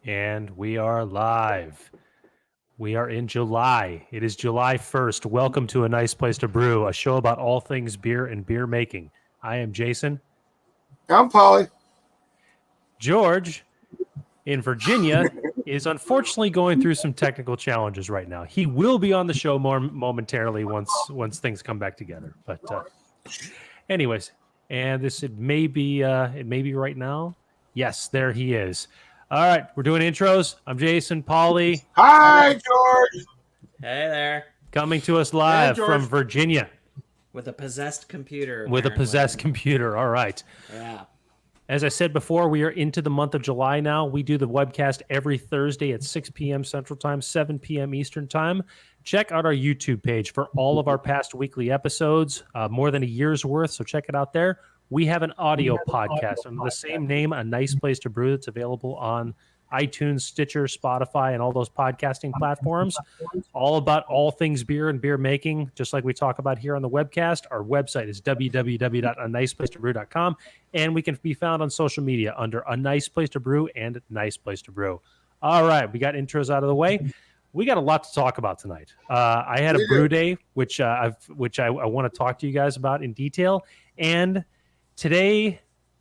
And we are live. We are in July. It is July 1st. Welcome to A Nice Place to Brew, a show about all things beer and beer making. I am Jason. I'm Polly. George, in Virginia, is unfortunately going through some technical challenges right now. He will be on the show more momentarily once things come back together. But anyways, and it may be right now. Yes, there he is. All right, we're doing intros. I'm Jason, Polly. Hi, George. Hey there. Coming to us live from Virginia. With a possessed computer. With a possessed computer. All right. Yeah. As I said before, we are into the month of July now. We do the webcast every Thursday at 6 p.m. Central Time, 7 p.m. Eastern Time. Check out our YouTube page for all of our past weekly episodes, more than a year's worth, so check it out there. We have an audio podcast under the same name, A Nice Place to Brew, that's available on iTunes, Stitcher, Spotify, and all those podcasting platforms. All about all things beer and beer making, just like we talk about here on the webcast. Our website is www.aniceplacetobrew.com, and we can be found on social media under A Nice Place to Brew and Nice Place to Brew. All right, we got intros out of the way. We got a lot to talk about tonight. I had a brew day, which I want to talk to you guys about in detail, and today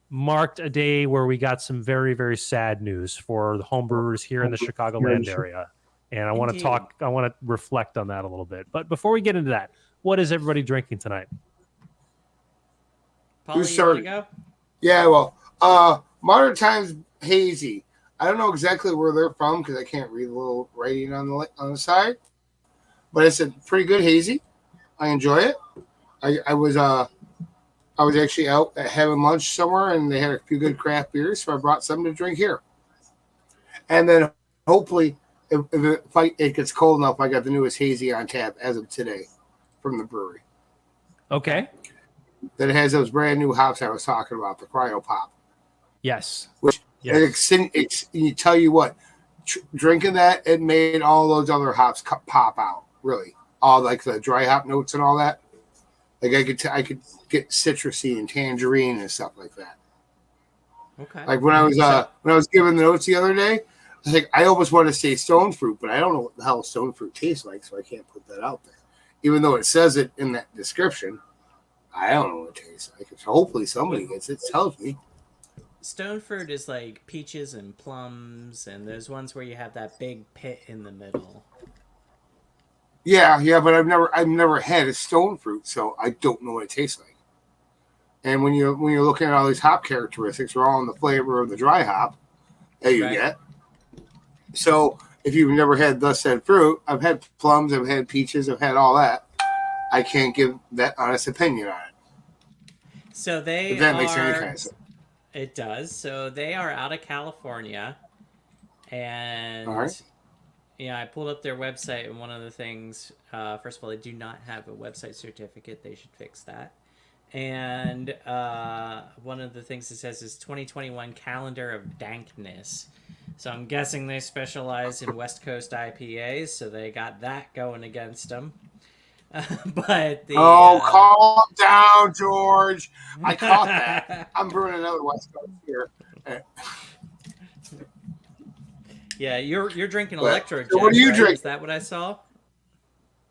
marked a day where we got some very, very sad news for the homebrewers here in the Chicagoland area. And I want to reflect on that a little bit. But before we get into that, what is everybody drinking tonight? Paul, you want to go? Yeah, well, Modern Times Hazy. I don't know exactly where they're from because I can't read the little writing on the side. But it's a pretty good hazy. I enjoy it. I was actually out having lunch somewhere, and they had a few good craft beers, so I brought some to drink here. And then hopefully, if it gets cold enough, I got the newest hazy on tap as of today from the brewery. Okay. That it has those brand new hops I was talking about, the Cryo Pop. Yes. Which you tell you what, drinking that, it made all those other hops pop out. Really, all like the dry hop notes and all that. Like I could get citrusy and tangerine and stuff like that. Okay. Like when I was giving the notes the other day, I was like, I almost want to say stone fruit, but I don't know what the hell stone fruit tastes like, so I can't put that out there. Even though it says it in that description, I don't know what it tastes like. So hopefully somebody gets it, tells me. Stone fruit is like peaches and plums, and there's ones where you have that big pit in the middle. Yeah, but I've never had a stone fruit, so I don't know what it tastes like. And when you're looking at all these hop characteristics, they're all in the flavor of the dry hop that you get. So if you've never had thus said fruit, I've had plums, I've had peaches, I've had all that. I can't give that honest opinion on it. So if that makes any kind of sense. It does. So they are out of California, and all right. Yeah, I pulled up their website, and one of the things, first of all, they do not have a website certificate. They should fix that. And one of the things it says is 2021 Calendar of Dankness. So I'm guessing they specialize in West Coast IPAs, so they got that going against them. But calm down, George. I caught that. I'm brewing another West Coast here. Yeah, you're drinking Electrojet. So what are you drinking? Is that what I saw?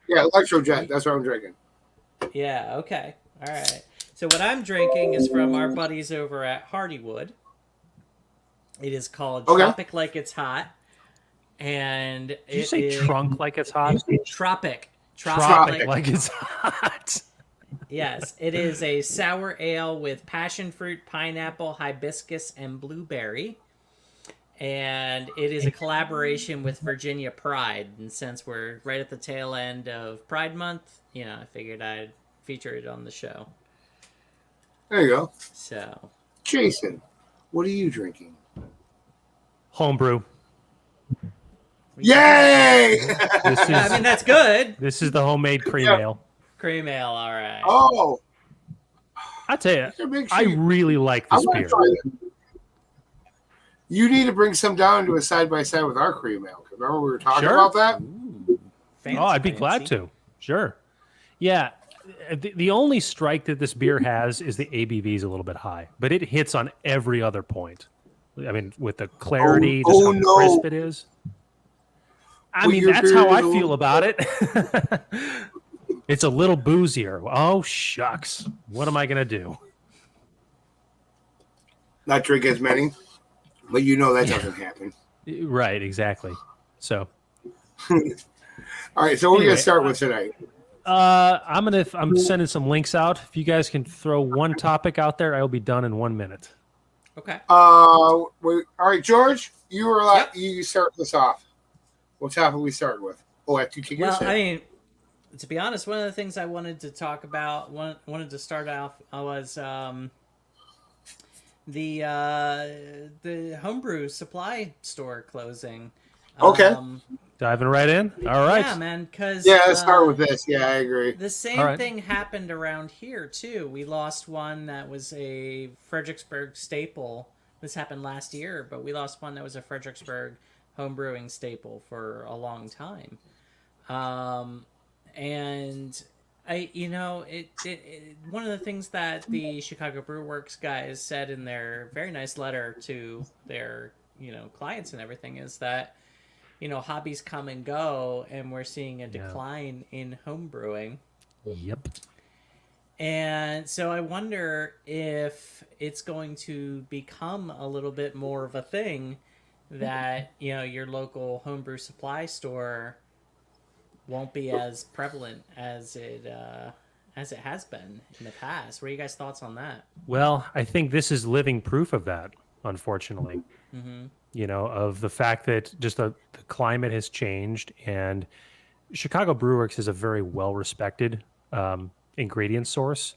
Yeah, Electrojet. That's what I'm drinking. Yeah, okay. All right. So what I'm drinking is from our buddies over at Hardywood. It is called Tropic Like It's Hot. And Did you say trunk like it's hot? Tropic like it's hot. Yes, it is a sour ale with passion fruit, pineapple, hibiscus, and blueberry. And it is a collaboration with Virginia Pride. And since we're right at the tail end of Pride Month, I figured I'd feature it on the show. There you go. So, Jason, what are you drinking? Homebrew. Yay! That's good. This is the homemade cream ale. Cream ale, all right. Oh. I tell you, I really like this beer. You need to bring some down to a side-by-side with our cream ale. Remember we were talking about that? Ooh, fancy, I'd be glad to. Sure. Yeah. The only strike that this beer has is the ABV is a little bit high, but it hits on every other point. I mean, with the clarity, just Oh, how no. crisp it is. I Well, mean, your that's beer how is I a feel little- about it. It's a little boozier. Oh, shucks. What am I going to do? Not drink as many, but you know that Yeah. doesn't happen. Right, exactly. So, All right, so what are we Anyway, gonna start with tonight? I'm sending some links out. If you guys can throw one topic out there, I'll be done in 1 minute. Okay. All right, George, you were Yep. you start this off. What topic we start with? Oh, after you take your Well, sip. I mean, to be honest, one of the things I wanted to talk about, wanted to start off, was the homebrew supply store closing. Okay. Diving right in. All right. Yeah, man. Because Yeah, let's start with this. Yeah, I agree. the All same right. thing happened around here too. We lost one that was a Fredericksburg staple. This happened last year, but we lost one that was a Fredericksburg homebrewing staple for a long time. And one of the things that the Chicago Brew Works guys said in their very nice letter to their clients and everything is that hobbies come and go, and we're seeing a decline in home brewing. Yep. And so I wonder if it's going to become a little bit more of a thing that your local homebrew supply store won't be as prevalent as it has been in the past. What are you guys' thoughts on that? Well, I think this is living proof of that, unfortunately. Of the fact that just the climate has changed, and Chicago Brewworks is a very well-respected ingredient source,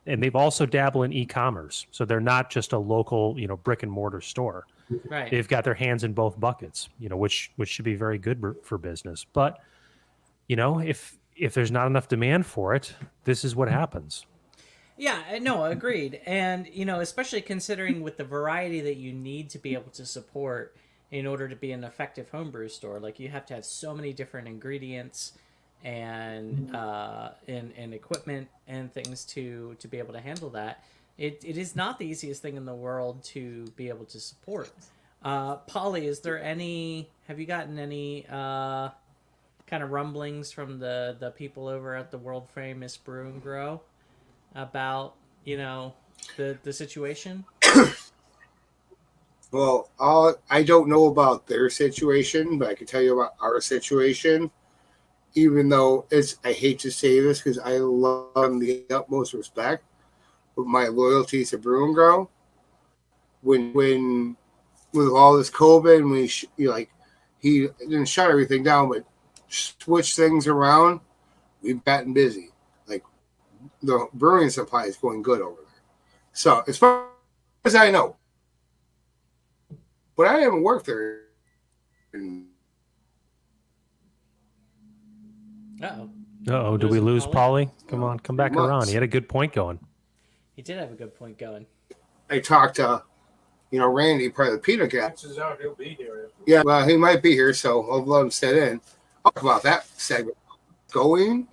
and they've also dabbled in e-commerce. So they're not just a local, brick and mortar store. Right. They've got their hands in both buckets, which should be very good for business. But if there's not enough demand for it, this is what happens. Yeah, no, agreed. And, especially considering with the variety that you need to be able to support in order to be an effective homebrew store, like you have to have so many different ingredients and equipment and things to be able to handle that. It is not the easiest thing in the world to be able to support. Polly, have you gotten any kind of rumblings from the people over at the world famous Brew and Grow about the situation? Well, I don't know about their situation, but I can tell you about our situation. Even though I hate to say this because I love them the utmost respect, but my loyalty to Brew and Grow, when with all this COVID, and he didn't shut everything down, but switch things around, we've gotten busy. Like the brewing supply is going good over there. So as far as I know, but I haven't worked there. Uh-oh. Uh-oh, did we lose Polly? Come on, come back around. He had a good point going. He did have a good point going. I talked to, Randy, probably the peanut guy. Chances are he'll be here. Yeah, well, he might be here, so I'll let him sit in. I'll talk about that segment going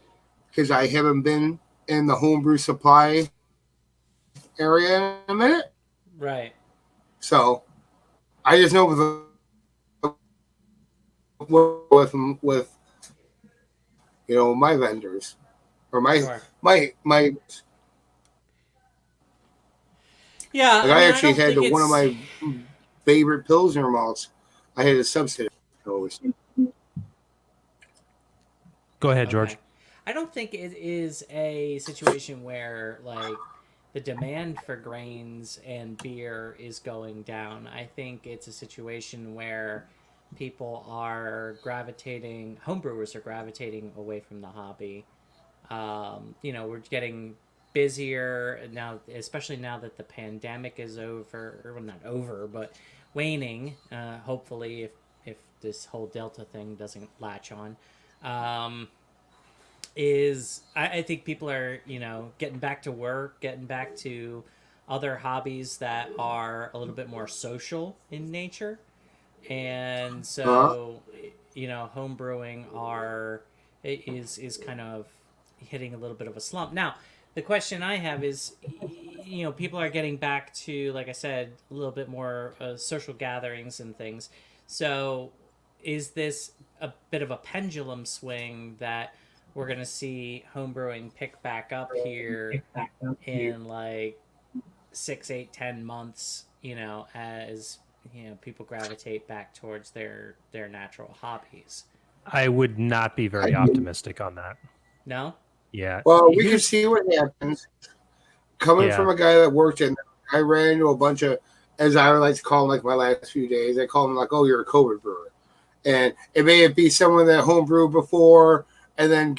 because I haven't been in the homebrew supply area in a minute. Right. So I just know with my vendors or my Sure. my Yeah, I actually had one of my favorite Pilsner malts. I had a substitute. Go ahead, George. Okay. I don't think it is a situation where the demand for grains and beer is going down. I think it's a situation where homebrewers are gravitating away from the hobby. We're getting busier now, especially now that the pandemic is over, or well, not over, but waning. Hopefully, if this whole Delta thing doesn't latch on. I think people are, getting back to work, getting back to other hobbies that are a little bit more social in nature. And so, home brewing is kind of hitting a little bit of a slump. Now, the question I have is, people are getting back to, like I said, a little bit more social gatherings and things. So, is this a bit of a pendulum swing that we're going to see homebrewing pick back up here in like 6, 8, 10 months? As people gravitate back towards their natural hobbies. I would not be very optimistic on that. No. Yeah. Well, we can see what happens. Coming Yeah. from a guy that worked in, I ran into a bunch of, as I like to call them, like my last few days, I call them like, oh, you're a COVID brewer. And it may be someone that homebrewed before and then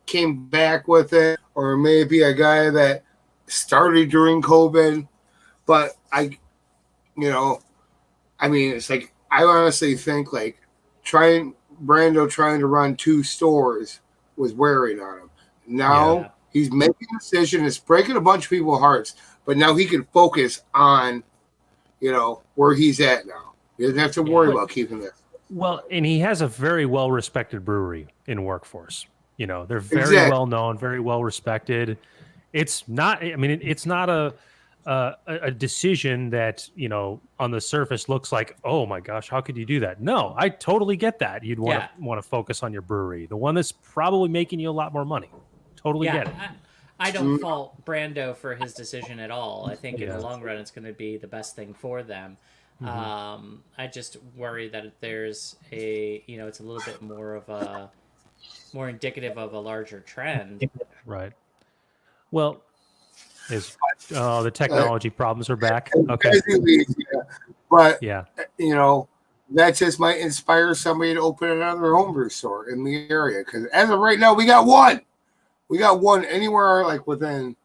came back with it, or it may be a guy that started during COVID. But it's like, I honestly think like Brando trying to run 2 stores was wearing on him. Now he's making a decision. It's breaking a bunch of people's hearts, but now he can focus on, where he's at now. He doesn't have to worry about keeping this. Well, and he has a very well-respected brewery in Workforce. They're very well known, very well respected. It's not. I mean, it's not a decision that on the surface looks like, oh my gosh, how could you do that? No, I totally get that. You'd want to focus on your brewery, the one that's probably making you a lot more money. Totally get it. I don't fault Brando for his decision at all. I think in the long run, it's going to be the best thing for them. I just worry that there's it's a little bit more indicative of a larger trend. Right. Well, the technology problems are back. Okay. But that just might inspire somebody to open another homebrew store in the area. Because as of right now, we got one. We got one anywhere like within.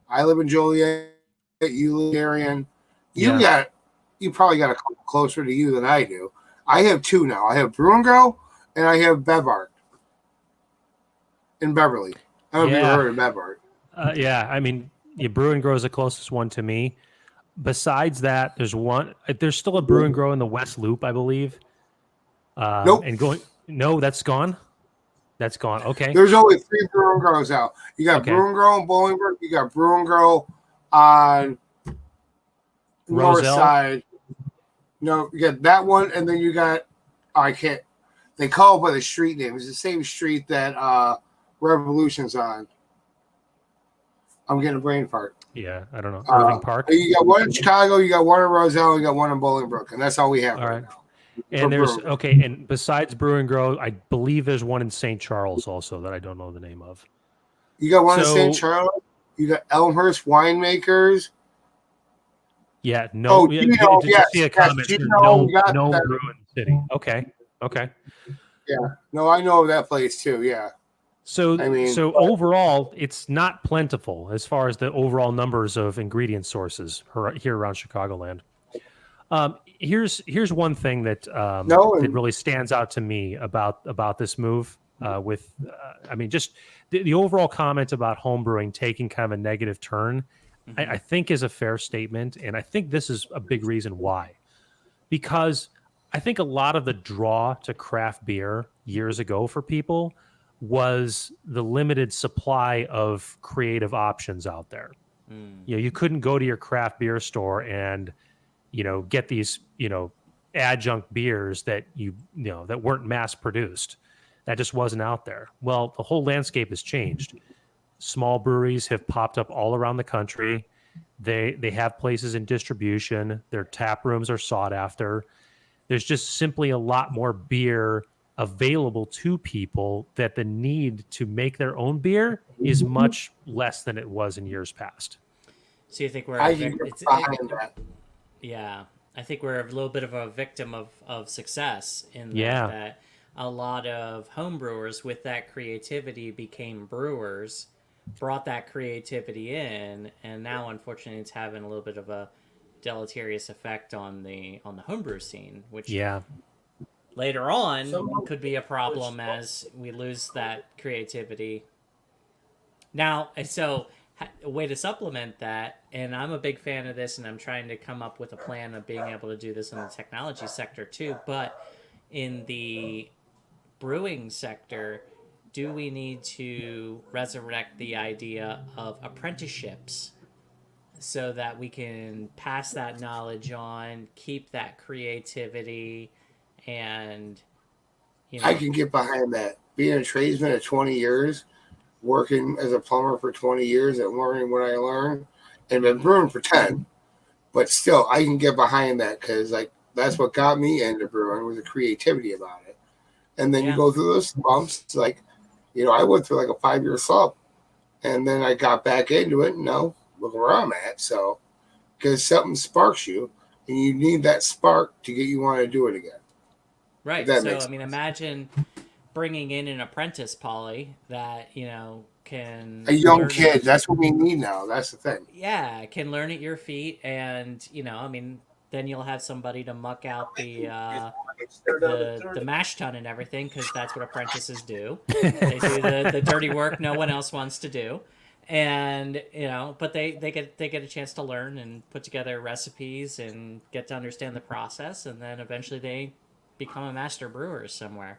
I live in Joliet. You live in Darien. You probably got a couple closer to you than I do. I have 2 now. I have Brew and Grow and I have Bevart in Beverly. I don't know if you've heard of Bevart. I mean, Brew and Grow is the closest one to me. Besides that, there's still a Brew and Grow in the West Loop, I believe. Nope. No, that's gone. That's gone. Okay. There's only 3 Brew and Grows out. You got Brew and Grow in Bolingbrook. You got Brew and Grow on north side. No, you got that one, and then you got they call it by the street name. It's the same street that Revolution's on. I'm getting a brain fart. Yeah, I don't know. Irving Park. You got one in Chicago, you got one in Roselle, you got one in Bolingbrook, and that's all we have right now. And and besides Brew and Grow, I believe there's one in St. Charles also that I don't know the name of. You got one in St. Charles. You got Elmhurst Winemakers. Yeah, no. Did you see a comment? No brew in the city. Okay. Yeah, no, I know that place too. Yeah. So overall, it's not plentiful as far as the overall numbers of ingredient sources here around Chicagoland. Here's one thing that that really stands out to me about this move. Just the overall comment about homebrewing taking kind of a negative turn, I think is a fair statement, and I think this is a big reason why. Because I think a lot of the draw to craft beer years ago for people was the limited supply of creative options out there. You couldn't go to your craft beer store and get these adjunct beers that that weren't mass produced. That just wasn't out there. Well, the whole landscape has changed. Small breweries have popped up all around the country. They have places in distribution. Their tap rooms are sought after. There's just simply a lot more beer available to people, that the need to make their own beer is much less than it was in years past. So you think we're yeah, I think we're a little bit of a victim of success in that a lot of homebrewers with that creativity became brewers, brought that creativity in, and now unfortunately it's having a little bit of a deleterious effect on the homebrew scene, which later on could be a problem as we lose that creativity. Now, so a way to supplement that, and I'm a big fan of this, and I'm trying to come up with a plan of being able to do this in the technology sector too, but in the brewing sector, do we need to resurrect the idea of apprenticeships so that we can pass that knowledge on, keep that creativity, and I can get behind that. Being a tradesman at 20 years, working as a plumber for 20 years and learning what I learned, and been brewing for 10. But still, I can get behind that because like that's what got me into brewing was the creativity about it. And then you go through those bumps, like I went through like a 5-year slump, and then I got back into it. And now look where I'm at. So because something sparks you, and you need that spark to get you want to do it again. Right. So I mean, imagine bringing in an apprentice, Polly, that can a young kid. That's what we need now. That's the thing. Yeah, can learn at your feet, and I mean, then you'll have somebody to muck out the mash tun and everything, because that's what apprentices do. They do the dirty work no one else wants to do, and but they get a chance to learn and put together recipes and get to understand the process, and then eventually they become a master brewer somewhere.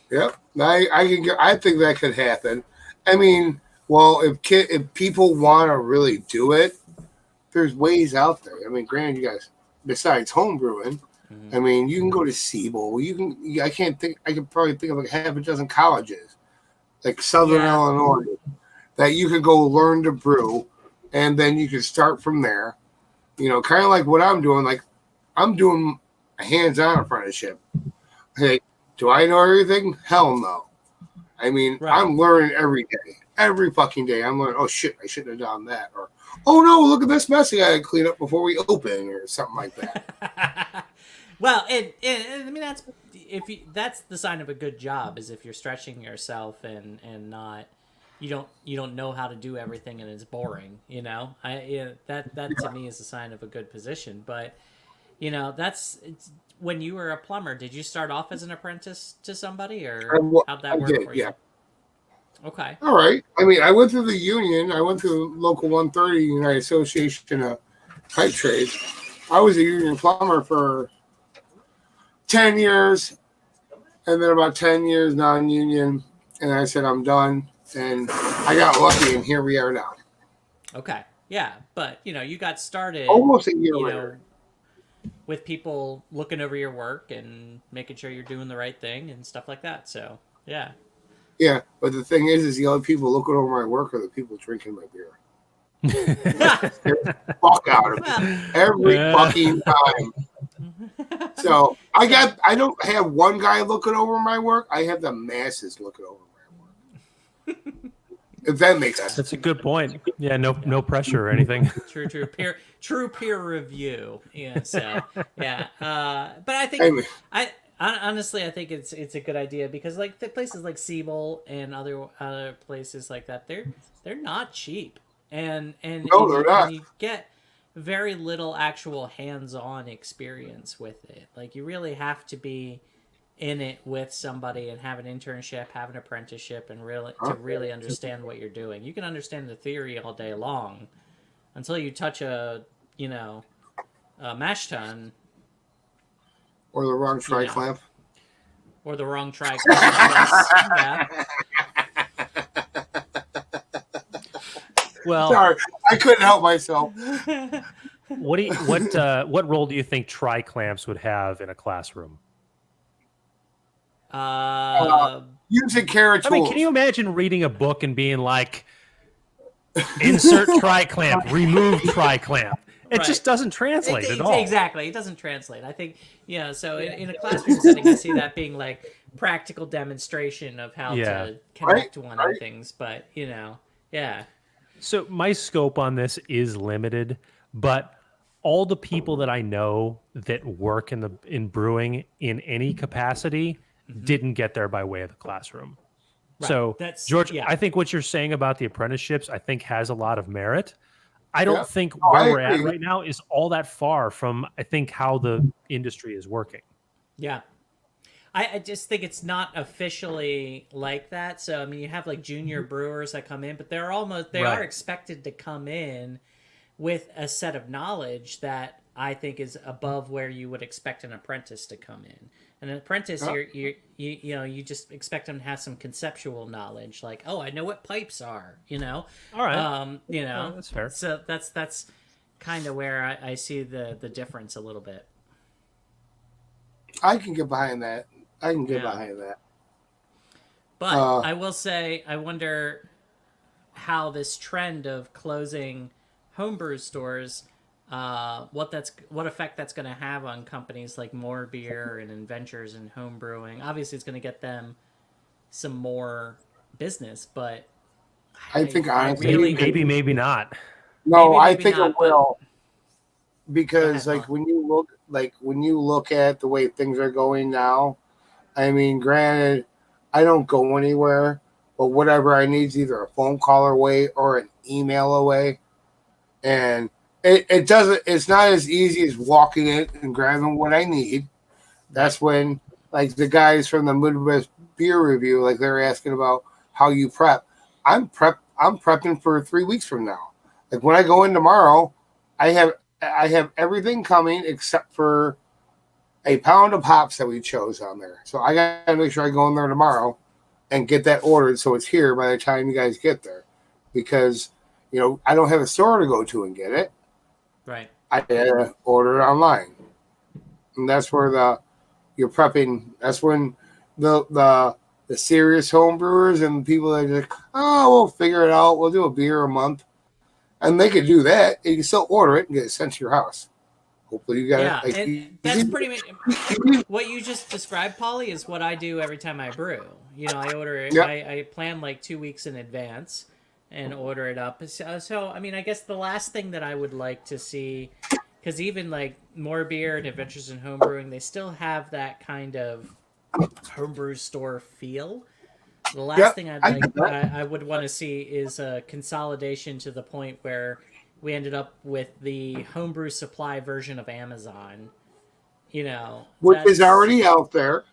Yep. I think that could happen. I mean, well, if people want to really do it, there's ways out there. I mean, granted, you guys, besides home brewing, I mean, you can go to Siebel. I could probably think of like half a dozen colleges, like Southern Illinois, that you could go learn to brew, and then you can start from there. Kind of like what I'm doing. Like, I'm doing a hands-on apprenticeship. Hey, do I know everything? Hell no. I mean, I'm learning every day. Every fucking day. I'm learning, oh, shit, I shouldn't have done that. Or, oh, no, look at this mess I got to clean up before we open or something like that. Well, I mean, that's the sign of a good job, is if you're stretching yourself and not, you don't know how to do everything and it's boring, that to me is a sign of a good position. But, when you were a plumber, did you start off as an apprentice to somebody, or how'd that work for you? Yeah. Okay. All right. I mean, I went through the union. I went through Local 130 United Association of Pipe Trades. I was a union plumber for 10 years, and then about 10 years non-union, and I said I'm done, and I got lucky, and here we are now. Okay. Yeah, but, you got started almost a year later, with people looking over your work and making sure you're doing the right thing and stuff like that. So, yeah. Yeah, but the thing is the other people looking over my work are the people drinking my beer. Fuck out of it every fucking time. So I don't have one guy looking over my work. I have the masses looking over my work. If that makes sense. That's a good point. Yeah, no pressure or anything. True peer review. Yeah. So yeah. But I think honestly, I think it's a good idea, because like the places like Siebel and other places like that, they're not cheap, and no, they're not. And you get very little actual hands-on experience with it. Like, you really have to be in it with somebody and have an internship, have an apprenticeship, and really understand what you're doing. You can understand the theory all day long until you touch a mash tun. Or the wrong tri-clamp. Or the wrong tri-clamp. Yeah. Well, sorry, I couldn't help myself. What role do you think tri-clamps would have in a classroom? Using carrot tools. I mean, can you imagine reading a book and being like, insert tri-clamp, remove tri-clamp? It just doesn't translate at all. Exactly. It doesn't translate. I think, so in a classroom setting, I see that being like practical demonstration of how to connect to one of things. But, yeah. So my scope on this is limited, but all the people that I know that work in brewing in any capacity didn't get there by way of the classroom. Right. So, George, I think what you're saying about the apprenticeships, I think has a lot of merit. I don't think where we're at right now is all that far from, I think, how the industry is working. Yeah. I just think it's not officially like that. So, I mean, you have like junior brewers that come in, but they are expected to come in with a set of knowledge that I think is above where you would expect an apprentice to come in. An apprentice, you just expect them to have some conceptual knowledge, like, oh, I know what pipes are, All right. That's fair. So that's kind of where I see the difference a little bit. I can get behind that. But I will say, I wonder how this trend of closing homebrew stores, what effect that's going to have on companies like More Beer and Adventures in Home Brewing. Obviously, it's going to get them some more business, but I think honestly, really, maybe not. No, maybe I think not, it will. Because ahead, when you look at the way things are going now, I mean, granted, I don't go anywhere, but whatever I need is either a phone call away or an email away. And it's not as easy as walking in and grabbing what I need. That's when, like, the guys from the Midwest Beer Review, like, they're asking about how you prep. I'm prepping for 3 weeks from now. Like, when I go in tomorrow, I have everything coming except for a pound of hops that we chose on there. So I got to make sure I go in there tomorrow and get that ordered so it's here by the time you guys get there. Because, I don't have a store to go to and get it. right? I order it online. And that's where you're prepping. That's when the serious home brewers and people that are like, oh, we'll figure it out. We'll do a beer a month. And they could do that. And you can still order it and get it sent to your house. Hopefully you got it. And that's pretty much what you just described, Polly, is what I do every time I brew. I order it. Yep. I plan like 2 weeks in advance and order it up. So, I mean, I guess the last thing that I would like to see, because even like More Beer and Adventures in Homebrewing, they still have that kind of homebrew store feel. The last thing I would want to see is a consolidation to the point where we ended up with the homebrew supply version of Amazon. Which is already out there.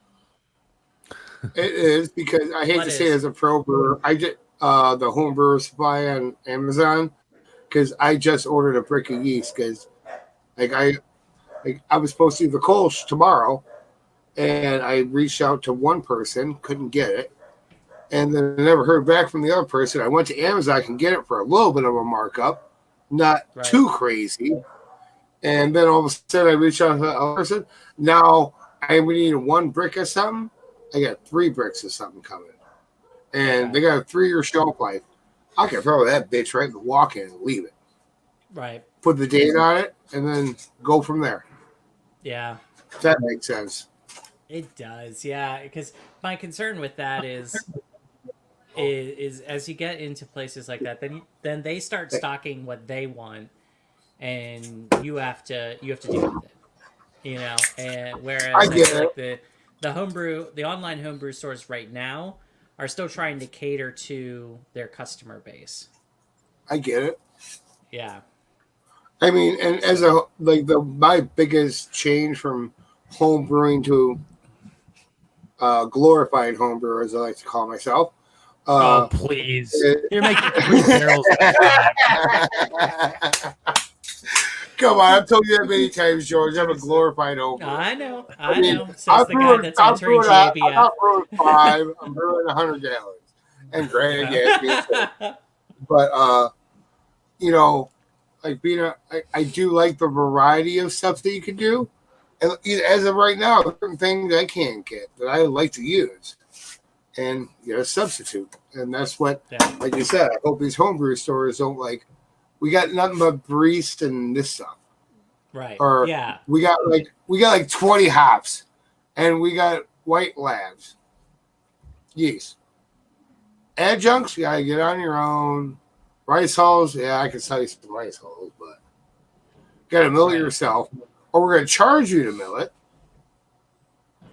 It is, because I hate to say it as a pro brewer, I get the homebrew supply on Amazon because I just ordered a brick of yeast because I was supposed to do the Kolsch tomorrow, and I reached out to one person, couldn't get it. And then I never heard back from the other person. I went to Amazon, I can get it for a little bit of a markup, not too crazy. And then all of a sudden I reached out to the person. Now I need 1 brick of something. I got 3 bricks of something coming. And they got a 3-year shelf life. I can throw that bitch right in the walk-in and leave it. Right. Put the date on it and then go from there. Yeah. If that makes sense. It does, yeah. Because my concern with that is as you get into places like that, then they start stocking what they want, and you have to deal with it. And whereas I feel like the online homebrew stores right now are still trying to cater to their customer base. I get it. Yeah. I mean, and as my biggest change from home brewing to glorified home brewer, as I like to call myself. Oh, please. You're making 3 barrels at a time. Come on, I've told you that many times, George. I'm a glorified home brewer. I know. So I'm the guy that's entering JB. I'm not brewing 5. I'm brewing 100 gallons. And granted, but I do like the variety of stuff that you can do. And as of right now, certain things I can't get that I like to use, and get a substitute. And that's what, like you said, I hope these homebrew stores don't we got nothing but Breest and this stuff. Right. Or we got 20 hops, and we got white labs. Yeast. Adjuncts, you gotta get on your own. Rice hulls, I can sell you some rice hulls, but you gotta mill it yourself, or we're gonna charge you to mill it.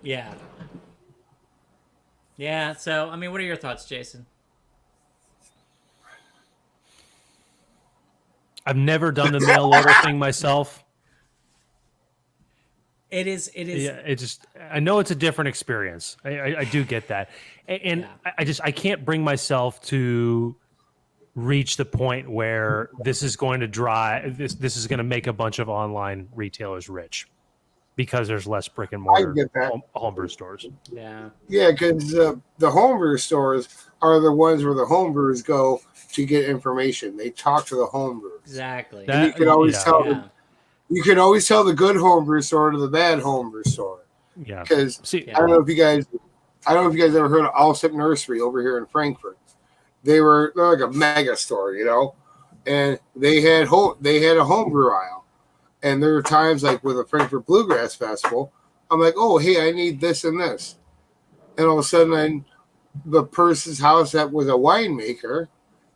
Yeah. Yeah. So, I mean, what are your thoughts, Jason? I've never done the mail order thing myself. It is. Yeah, I know it's a different experience. I do get that. And I can't bring myself to reach the point where this is going to drive this is going to make a bunch of online retailers rich because there's less brick and I mortar get that. homebrew stores. Yeah. Yeah, because the homebrew stores are the ones where the homebrewers go to get information. They talk to the homebrewers. Exactly. And you can always tell yeah. you can always tell the good homebrew store to the bad homebrew store. Yeah. Because See, I don't know if you guys ever heard of Allsip Nursery over here in Frankfurt. They're like a mega store, you know, and they had a homebrew aisle. And there were times like with the Frankfurt Bluegrass Festival, I'm like, oh hey, I need this and this, and all of a sudden, the person's house that was a winemaker,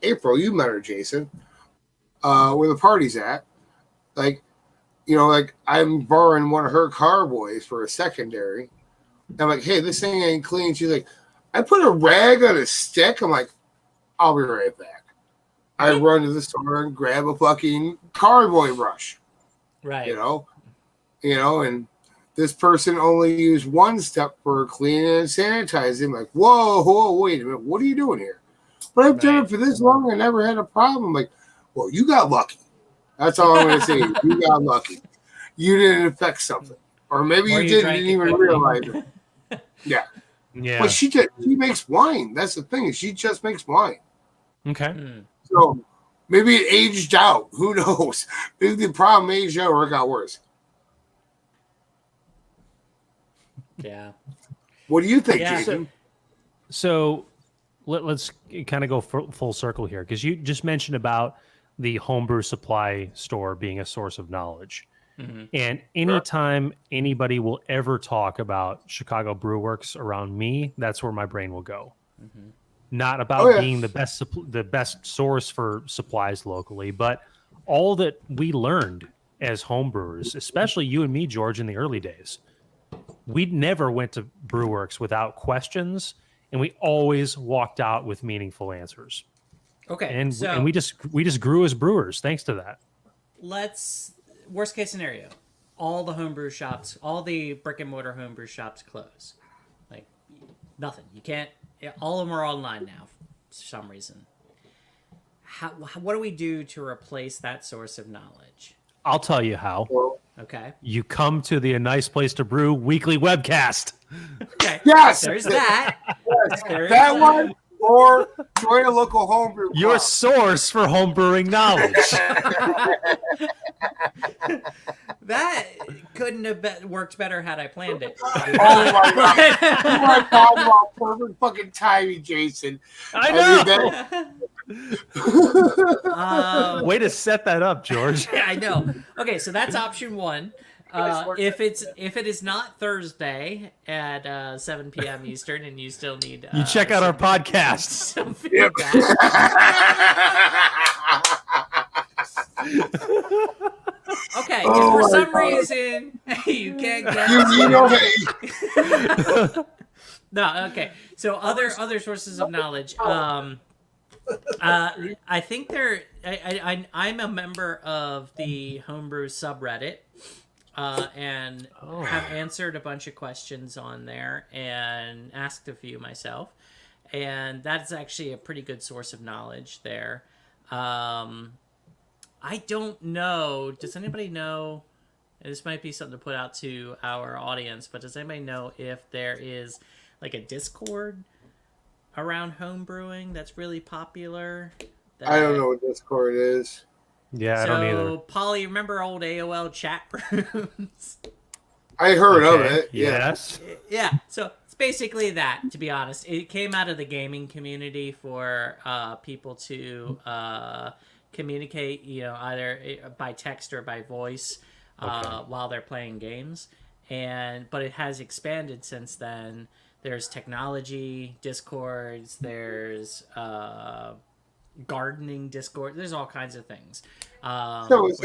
April, you met her, Jason, where the party's at, like, you know, like I'm borrowing one of her carboys for a secondary. I'm like, hey, this thing ain't clean. She's like, I put a rag on a stick. I'm like, I'll be right back. I run to the store and grab a fucking carboy brush. Right. You know, and this person only used one step for cleaning and sanitizing. Like, whoa, wait a minute, what are you doing here? But I've done it for this long, I never had a problem. Like, well, you got lucky. That's all I'm going to say. You got lucky. You didn't affect something, or maybe you didn't even realize it. Yeah. But she makes wine. That's the thing. She just makes wine. Okay. So maybe it aged out. Who knows? Maybe the problem aged out or it got worse. Yeah. What do you think, Yeah. Jason? So let's kind of go full circle here, because you just mentioned about the homebrew supply store being a source of knowledge. And anytime anybody will ever talk about Chicago Brew Works around me, that's where my brain will go. Not about being the best source for supplies locally, but all that we learned as homebrewers, especially you and me, George, in the early days. We never went to Brewworks without questions, and we always walked out with meaningful answers. Okay. And we just grew as brewers thanks to that. Worst case scenario, all the homebrew shops, all the brick and mortar homebrew shops close. Like, nothing. You can't. All of them are online now for some reason. What do we do to replace that source of knowledge? I'll tell you how. Okay. You come to the A Nice Place to Brew weekly webcast. Okay. Yes. There's that. There's that one. Or join a local homebrew club. Your source for homebrewing knowledge. That couldn't have worked better had I planned it. Oh my god! You are talking about perfect fucking timing, Jason. I know. Way to set that up, George. Yeah, I know. Okay, so that's option one. If it is not Thursday at 7 p.m. Eastern, and you still need you check out our podcasts. Okay, if for some reason you can't get no, okay. So other sources of knowledge. I think I'm a member of the homebrew subreddit. And have answered a bunch of questions on there and asked a few myself. And that's actually a pretty good source of knowledge there. I don't know. Does anybody know? This might be something to put out to our audience, but does anybody know if there is like a Discord around home brewing that's really popular? I don't know what Discord is. Yeah, I don't either. So, Polly, remember old AOL chat rooms? I heard of it. Yes. Yeah. So it's basically that. To be honest, it came out of the gaming community for people to communicate, either by text or by voice while they're playing games. But it has expanded since then. There's technology Discords. There's gardening Discord. There's all kinds of things. So it's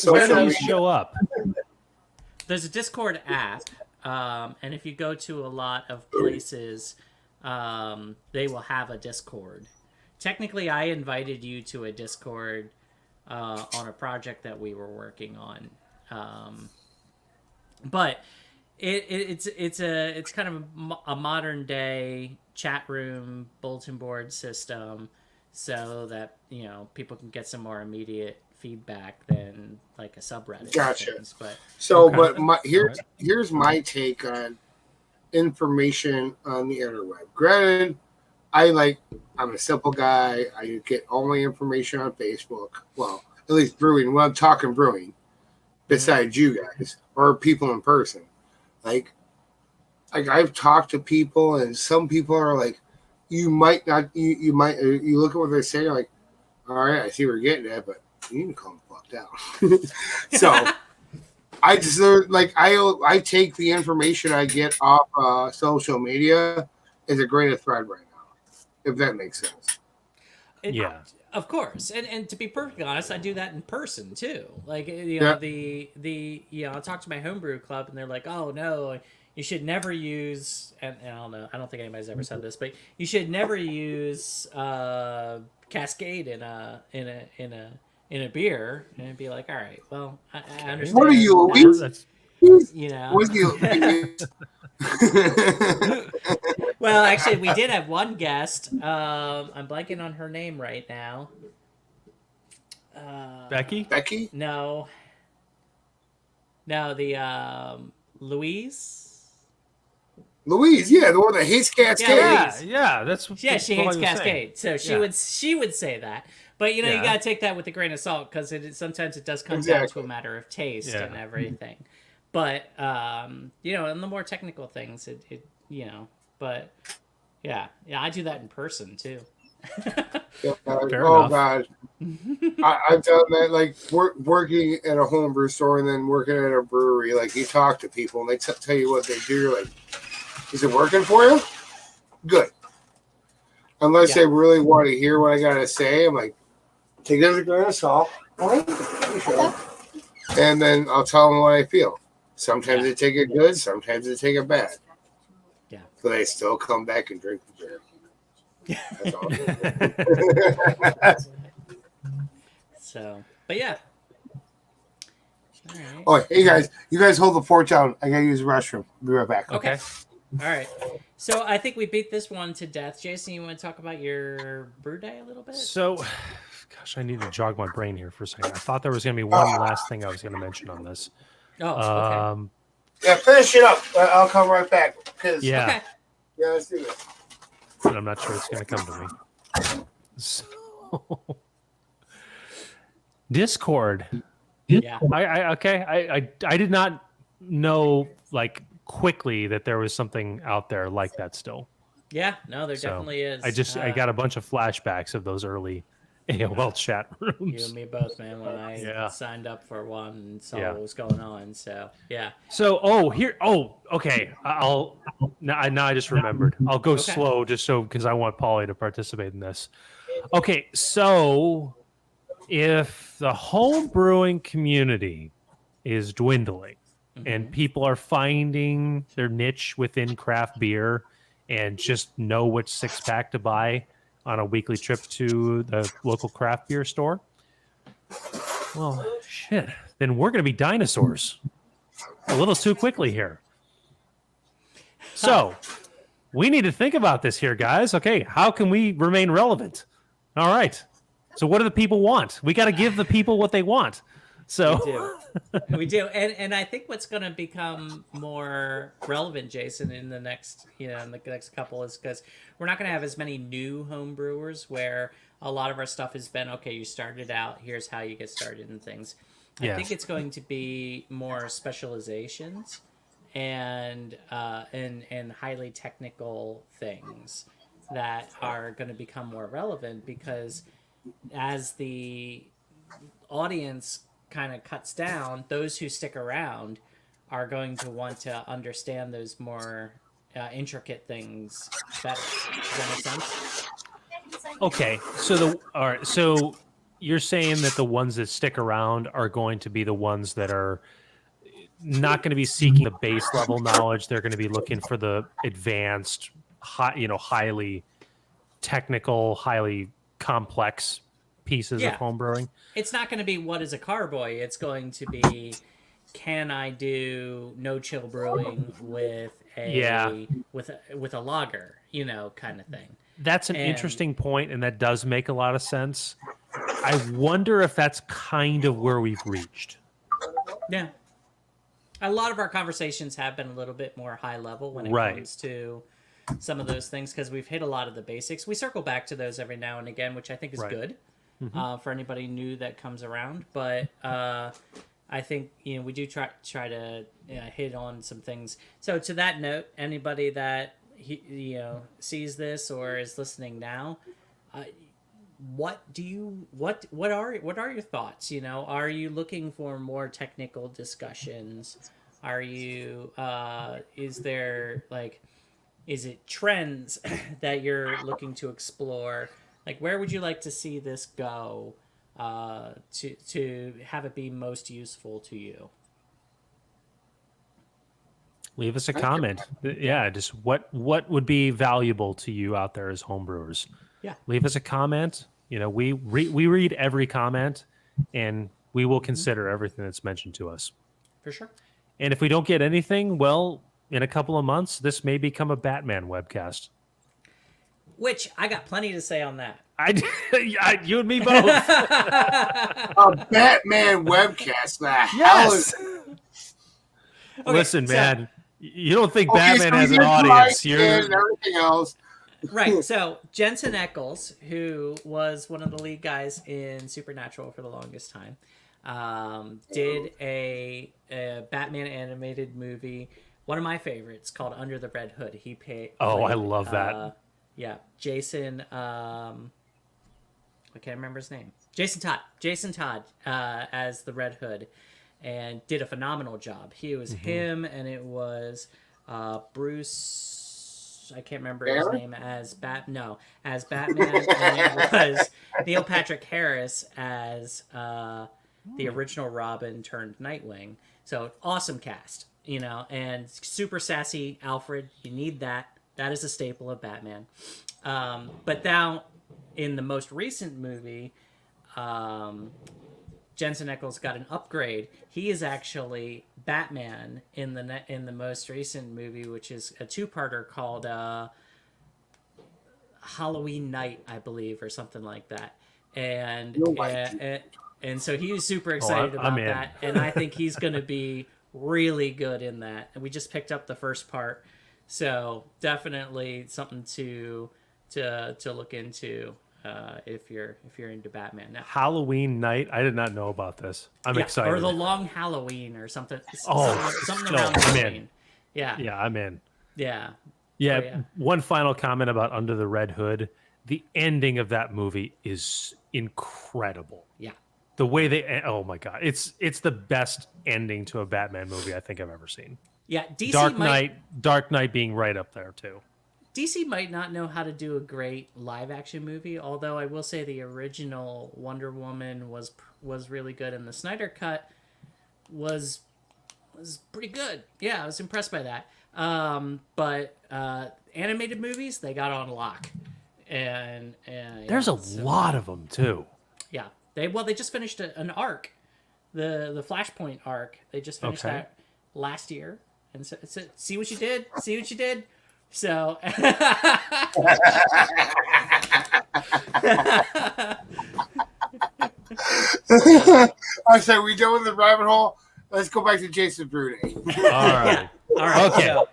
where do you show up? There's a Discord app, and if you go to a lot of places, they will have a Discord. Technically, I invited you to a Discord on a project that we were working on, but it's kind of a modern day chat room bulletin board system. so that people can get some more immediate feedback than like a subreddit. Gotcha. Things, but So, Okay. but here's my take on information on the interweb. Granted, I'm a simple guy. I get all my information on Facebook. Well, at least brewing. When I'm talking brewing, besides you guys or people in person, like I've talked to people, and some people are like, you might not. You might. You look at what they say, you're like, all right, I see where you're getting at, but you need to calm the fuck down. So. I just I take the information I get off social media as a grain of thread right now, if that makes sense. Yeah. Of course, and to be perfectly honest, I do that in person too. Like Yeah. I'll talk to my homebrew club, and they're like, "Oh no, you should never use." And I don't know, I don't think anybody's ever said this, but you should never use Cascade in a beer, and it'd be like, all right, well, I understand. What are you, Louise? What are you? Well, actually, we did have one guest. I'm blanking on her name right now. Becky? Becky? No, the Louise. Louise, yeah, the one that hates Cascade. Yeah, she hates Cascade, so she would say that. But you gotta take that with a grain of salt, because sometimes it does come down to a matter of taste and everything. But and the more technical things, but I do that in person too. God, I've done that, like working at a homebrew store and then working at a brewery. Like, you talk to people and they tell you what they do. You're like, is it working for you? Good. Unless they really want to hear what I gotta say, I'm like, take it as a grain of salt, and then I'll tell them what I feel. Sometimes they take it good, sometimes they take it bad. Yeah. So they still come back and drink the beer. That's all. So, but yeah. All right. Oh, hey guys, you guys hold the fort down. I gotta use the restroom. Be right back. Okay. All right. So I think we beat this one to death. Jason, you want to talk about your brew day a little bit? So, gosh, I need to jog my brain here for a second. I thought there was going to be one last thing I was going to mention on this. Oh, okay. Yeah, finish it up. I'll come right back. Yeah. Okay. Yeah, let's do this. But I'm not sure it's going to come to me. So, Discord. Yeah. I did not know quickly that there was something out there like that still. Yeah, no, there definitely is. I got a bunch of flashbacks of those early AOL chat rooms. You and me both, man, when I signed up for one and saw what was going on. So, yeah. So, okay. Now I just remembered. I'll go slow because I want Paulie to participate in this. Okay, so if the home brewing community is dwindling and people are finding their niche within craft beer and just know which 6-pack to buy on a weekly trip to the local craft beer store, well, shit, then we're going to be dinosaurs a little too quickly here. So we need to think about this here, guys. Okay, how can we remain relevant? All right. So what do the people want? We got to give the people what they want. So we do. And I think what's going to become more relevant, Jason, in the next couple is because we're not going to have as many new home brewers where a lot of our stuff has been, okay, you started out, here's how you get started and things. I think it's going to be more specializations and highly technical things that are going to become more relevant, because as the audience kind of cuts down, those who stick around are going to want to understand those more intricate things better. Does that make sense? Okay, so you're saying that the ones that stick around are going to be the ones that are not going to be seeking the base level knowledge. They're going to be looking for the advanced, highly technical, highly complex pieces of home brewing. It's not going to be what is a carboy. It's going to be, can I do no chill brewing with a lager, kind of thing. That's an And- interesting point, and that does make a lot of sense. I wonder if that's kind of where we've reached. Yeah. A lot of our conversations have been a little bit more high level when it Right. comes to some of those things because we've hit a lot of the basics. We circle back to those every now and again, which I think is Right. good for anybody new that comes around. But I think we do try to hit on some things. So to that note, anybody that sees this or is listening now, what are your thoughts? Are you looking for more technical discussions? Are you is it trends that you're looking to explore? Like, where would you like to see this go to have it be most useful to you? Leave us a comment. Yeah, just what would be valuable to you out there as homebrewers? Yeah. Leave us a comment. We read every comment, and we will consider everything that's mentioned to us. For sure. And if we don't get anything, well, in a couple of months, this may become a Batman webcast. Which I got plenty to say on that. You and me both. A Batman webcast. The hell Yes. is Okay, Listen, so- man, you don't think Okay, Batman so has an here's my audience? idea and everything else. Right. So Jensen Ackles, who was one of the lead guys in Supernatural for the longest time, did a Batman animated movie, one of my favorites, called Under the Red Hood. He played. I love that. Yeah, Jason. I can't remember his name. Jason Todd. Jason Todd as the Red Hood, and did a phenomenal job. He was him, and it was Bruce. I can't remember his name as Batman, and it was Neil Patrick Harris as the original Robin turned Nightwing. So awesome cast, and super sassy Alfred. You need that. That is a staple of Batman. But now, in the most recent movie, Jensen Ackles got an upgrade. He is actually Batman in the most recent movie, which is a two-parter called Halloween Night, I believe, or something like that. And so he was super excited about that, and I think he's going to be really good in that. And we just picked up the first part, so definitely something to look into. If you're into Batman now. Halloween Night. I did not know about this. I'm excited. Or the Long Halloween or something. Something no, around I'm Halloween. in. Yeah. Yeah, I'm in. Yeah. Yeah, Oh, yeah. One final comment about Under the Red Hood. The ending of that movie is incredible. Yeah. The way oh my god, it's the best ending to a Batman movie I think I've ever seen. Yeah. Dark Knight being right up there too. DC might not know how to do a great live action movie, although I will say the original Wonder Woman was really good, and the Snyder cut was pretty good. Yeah, I was impressed by that. But animated movies, they got on lock, and There's a lot of them too. Yeah, they just finished an arc, the Flashpoint arc. They just finished that last year, and so see what you did. See what you did. So, I said we done with the rabbit hole. Let's go back to Jason Brooding. All right. All right. Okay. So,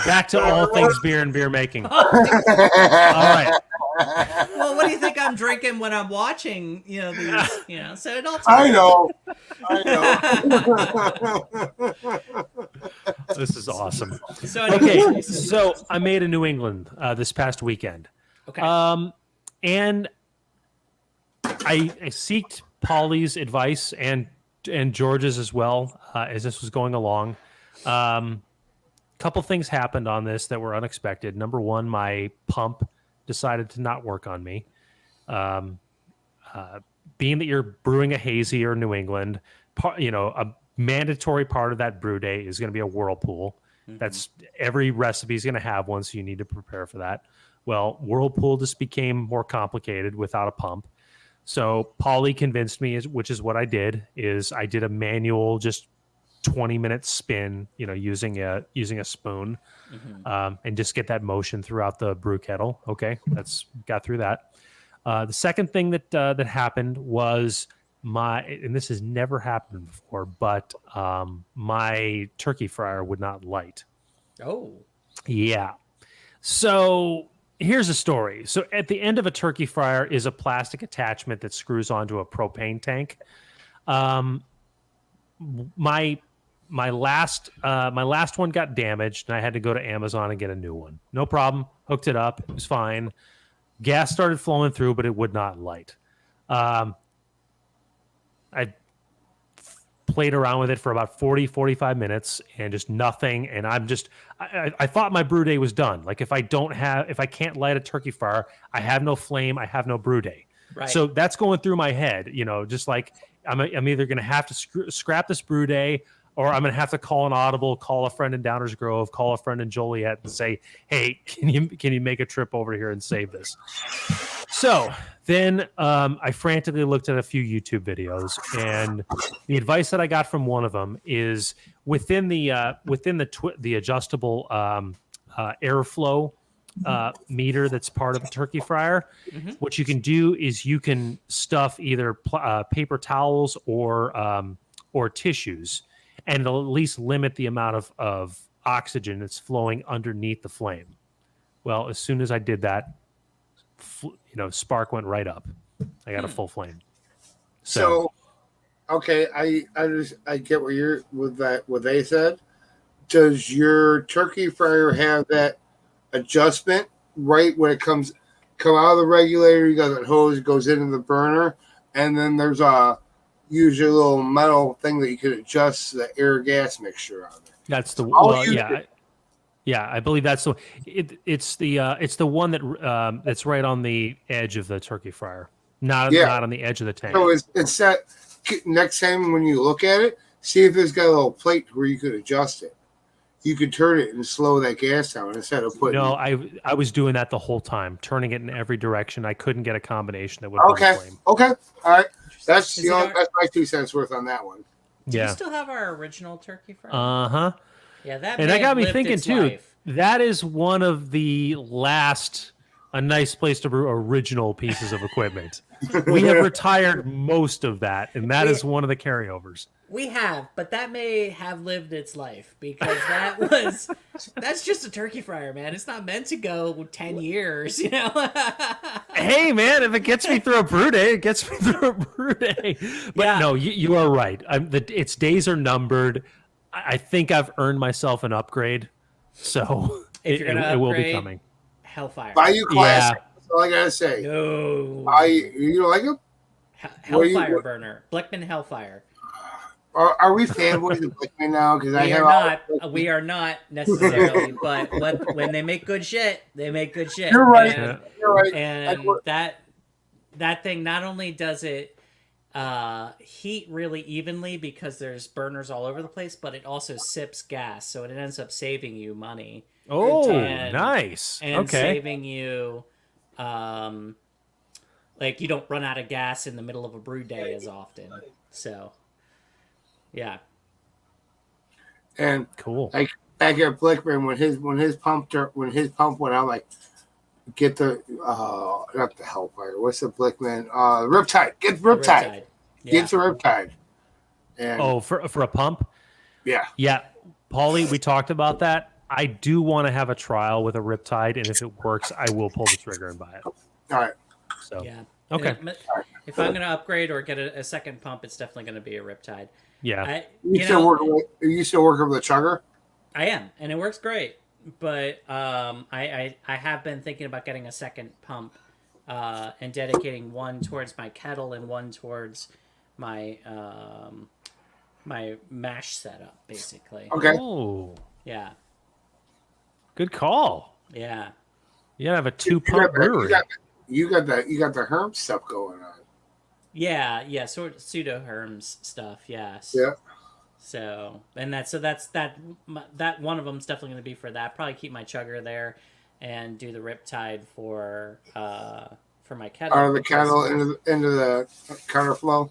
Back to all things beer and beer making. All right. well, what do you think I'm drinking when I'm watching? These. So it all. I know. This is awesome. So anyway, Okay, so I made a New England this past weekend. Okay. And I seeked Polly's advice and George's as well as this was going along. Couple things happened on this that were unexpected. Number one, my pump decided to not work on me. Being that you're brewing a hazy or New England, a mandatory part of that brew day is going to be a whirlpool. Mm-hmm. That's every recipe is going to have one, so you need to prepare for that. Well, whirlpool just became more complicated without a pump. So Polly convinced me, which is what I did, is I did a manual, just 20-minute spin, using a spoon, and just get that motion throughout the brew kettle. Okay, that's got through that. The second thing that happened was and this has never happened before, but my turkey fryer would not light. Oh. Yeah. So here's a story. So at the end of a turkey fryer is a plastic attachment that screws onto a propane tank. My last one got damaged, and I had to go to Amazon and get a new one. No problem. Hooked it up. It was fine. Gas started flowing through, but it would not light. I played around with it for about 40-45 minutes and just nothing. And I thought my brew day was done. Like if I can't light a turkey fire, I have no flame, I have no brew day. Right. So that's going through my head, just like I'm either going to have to scrap this brew day, or I'm going to have to call an audible, call a friend in Downers Grove, call a friend in Joliet and say, hey, can you make a trip over here and save this? So then I frantically looked at a few YouTube videos, and the advice that I got from one of them is within the adjustable airflow meter that's part of the turkey fryer. What you can do is you can stuff either paper towels or tissues, and it'll at least limit the amount of oxygen that's flowing underneath the flame. Well, as soon as I did that, spark went right up. I got a full flame. So okay, I get what they said. Does your turkey fryer have that adjustment right when it come out of the regulator? You got that hose, it goes into the burner, and then there's usually a little metal thing that you can adjust the air gas mixture on it. That's the I believe that's the it's the one that that's right on the edge of the turkey fryer, not on the edge of the tank. So it's that next time when you look at it, see if it's got a little plate where you could adjust it. You could turn it and slow that gas down instead of putting. No, I was doing that the whole time, turning it in every direction. I couldn't get a combination that would hold the flame. Okay, all right. That's that's my 2 cents worth on that one. Do you still have our original turkey fryer? Uh-huh. Yeah, that got me thinking too. Life. That is one of the last A Nice Place to Brew original pieces of equipment. We have retired most of that, and that is one of the carryovers. We have, but that may have lived its life, because that's just a turkey fryer, man. It's not meant to go 10 years, Hey, man, if it gets me through a brew day, it gets me through a brew day. But no, you are right. Its days are numbered. I think I've earned myself an upgrade, so it will be coming. Hellfire. Bayou Classic. That's all I gotta say. No. You don't like them? Hellfire burner. Blickman Hellfire. Are we fanboys of Blickman now? Because we are not necessarily, but when they make good shit, they make good shit. You're right. You're right. And that thing, not only does it heat really evenly because there's burners all over the place, but it also sips gas, so it ends up saving you money. Oh, nice. And saving you, like, you don't run out of gas in the middle of a brew day as often. So, yeah. And cool. Like back at Blickman, when his pump went out, like, get the not the Hellfire. What's the Blickman? Riptide. Get Riptide. Get the Riptide. And for a pump. Yeah. Paulie, we talked about that. I do want to have a trial with a Riptide, and if it works, I will pull the trigger and buy it. All right. So yeah. Okay. If I'm going to upgrade or get a second pump, it's definitely going to be a Riptide. Yeah. You still working with the chugger? I am, and it works great. But I have been thinking about getting a second pump and dedicating one towards my kettle and one towards my my mash setup, basically. Okay. Oh. Yeah. Good call. Yeah. You gotta have a 2-pump brewery. You got the Herm stuff going on. Yeah, sort of pseudo Herms stuff. Yes. Yeah. So that one of them's definitely going to be for that. Probably keep my chugger there, and do the Riptide for my kettle. Out of the kettle into the counterflow.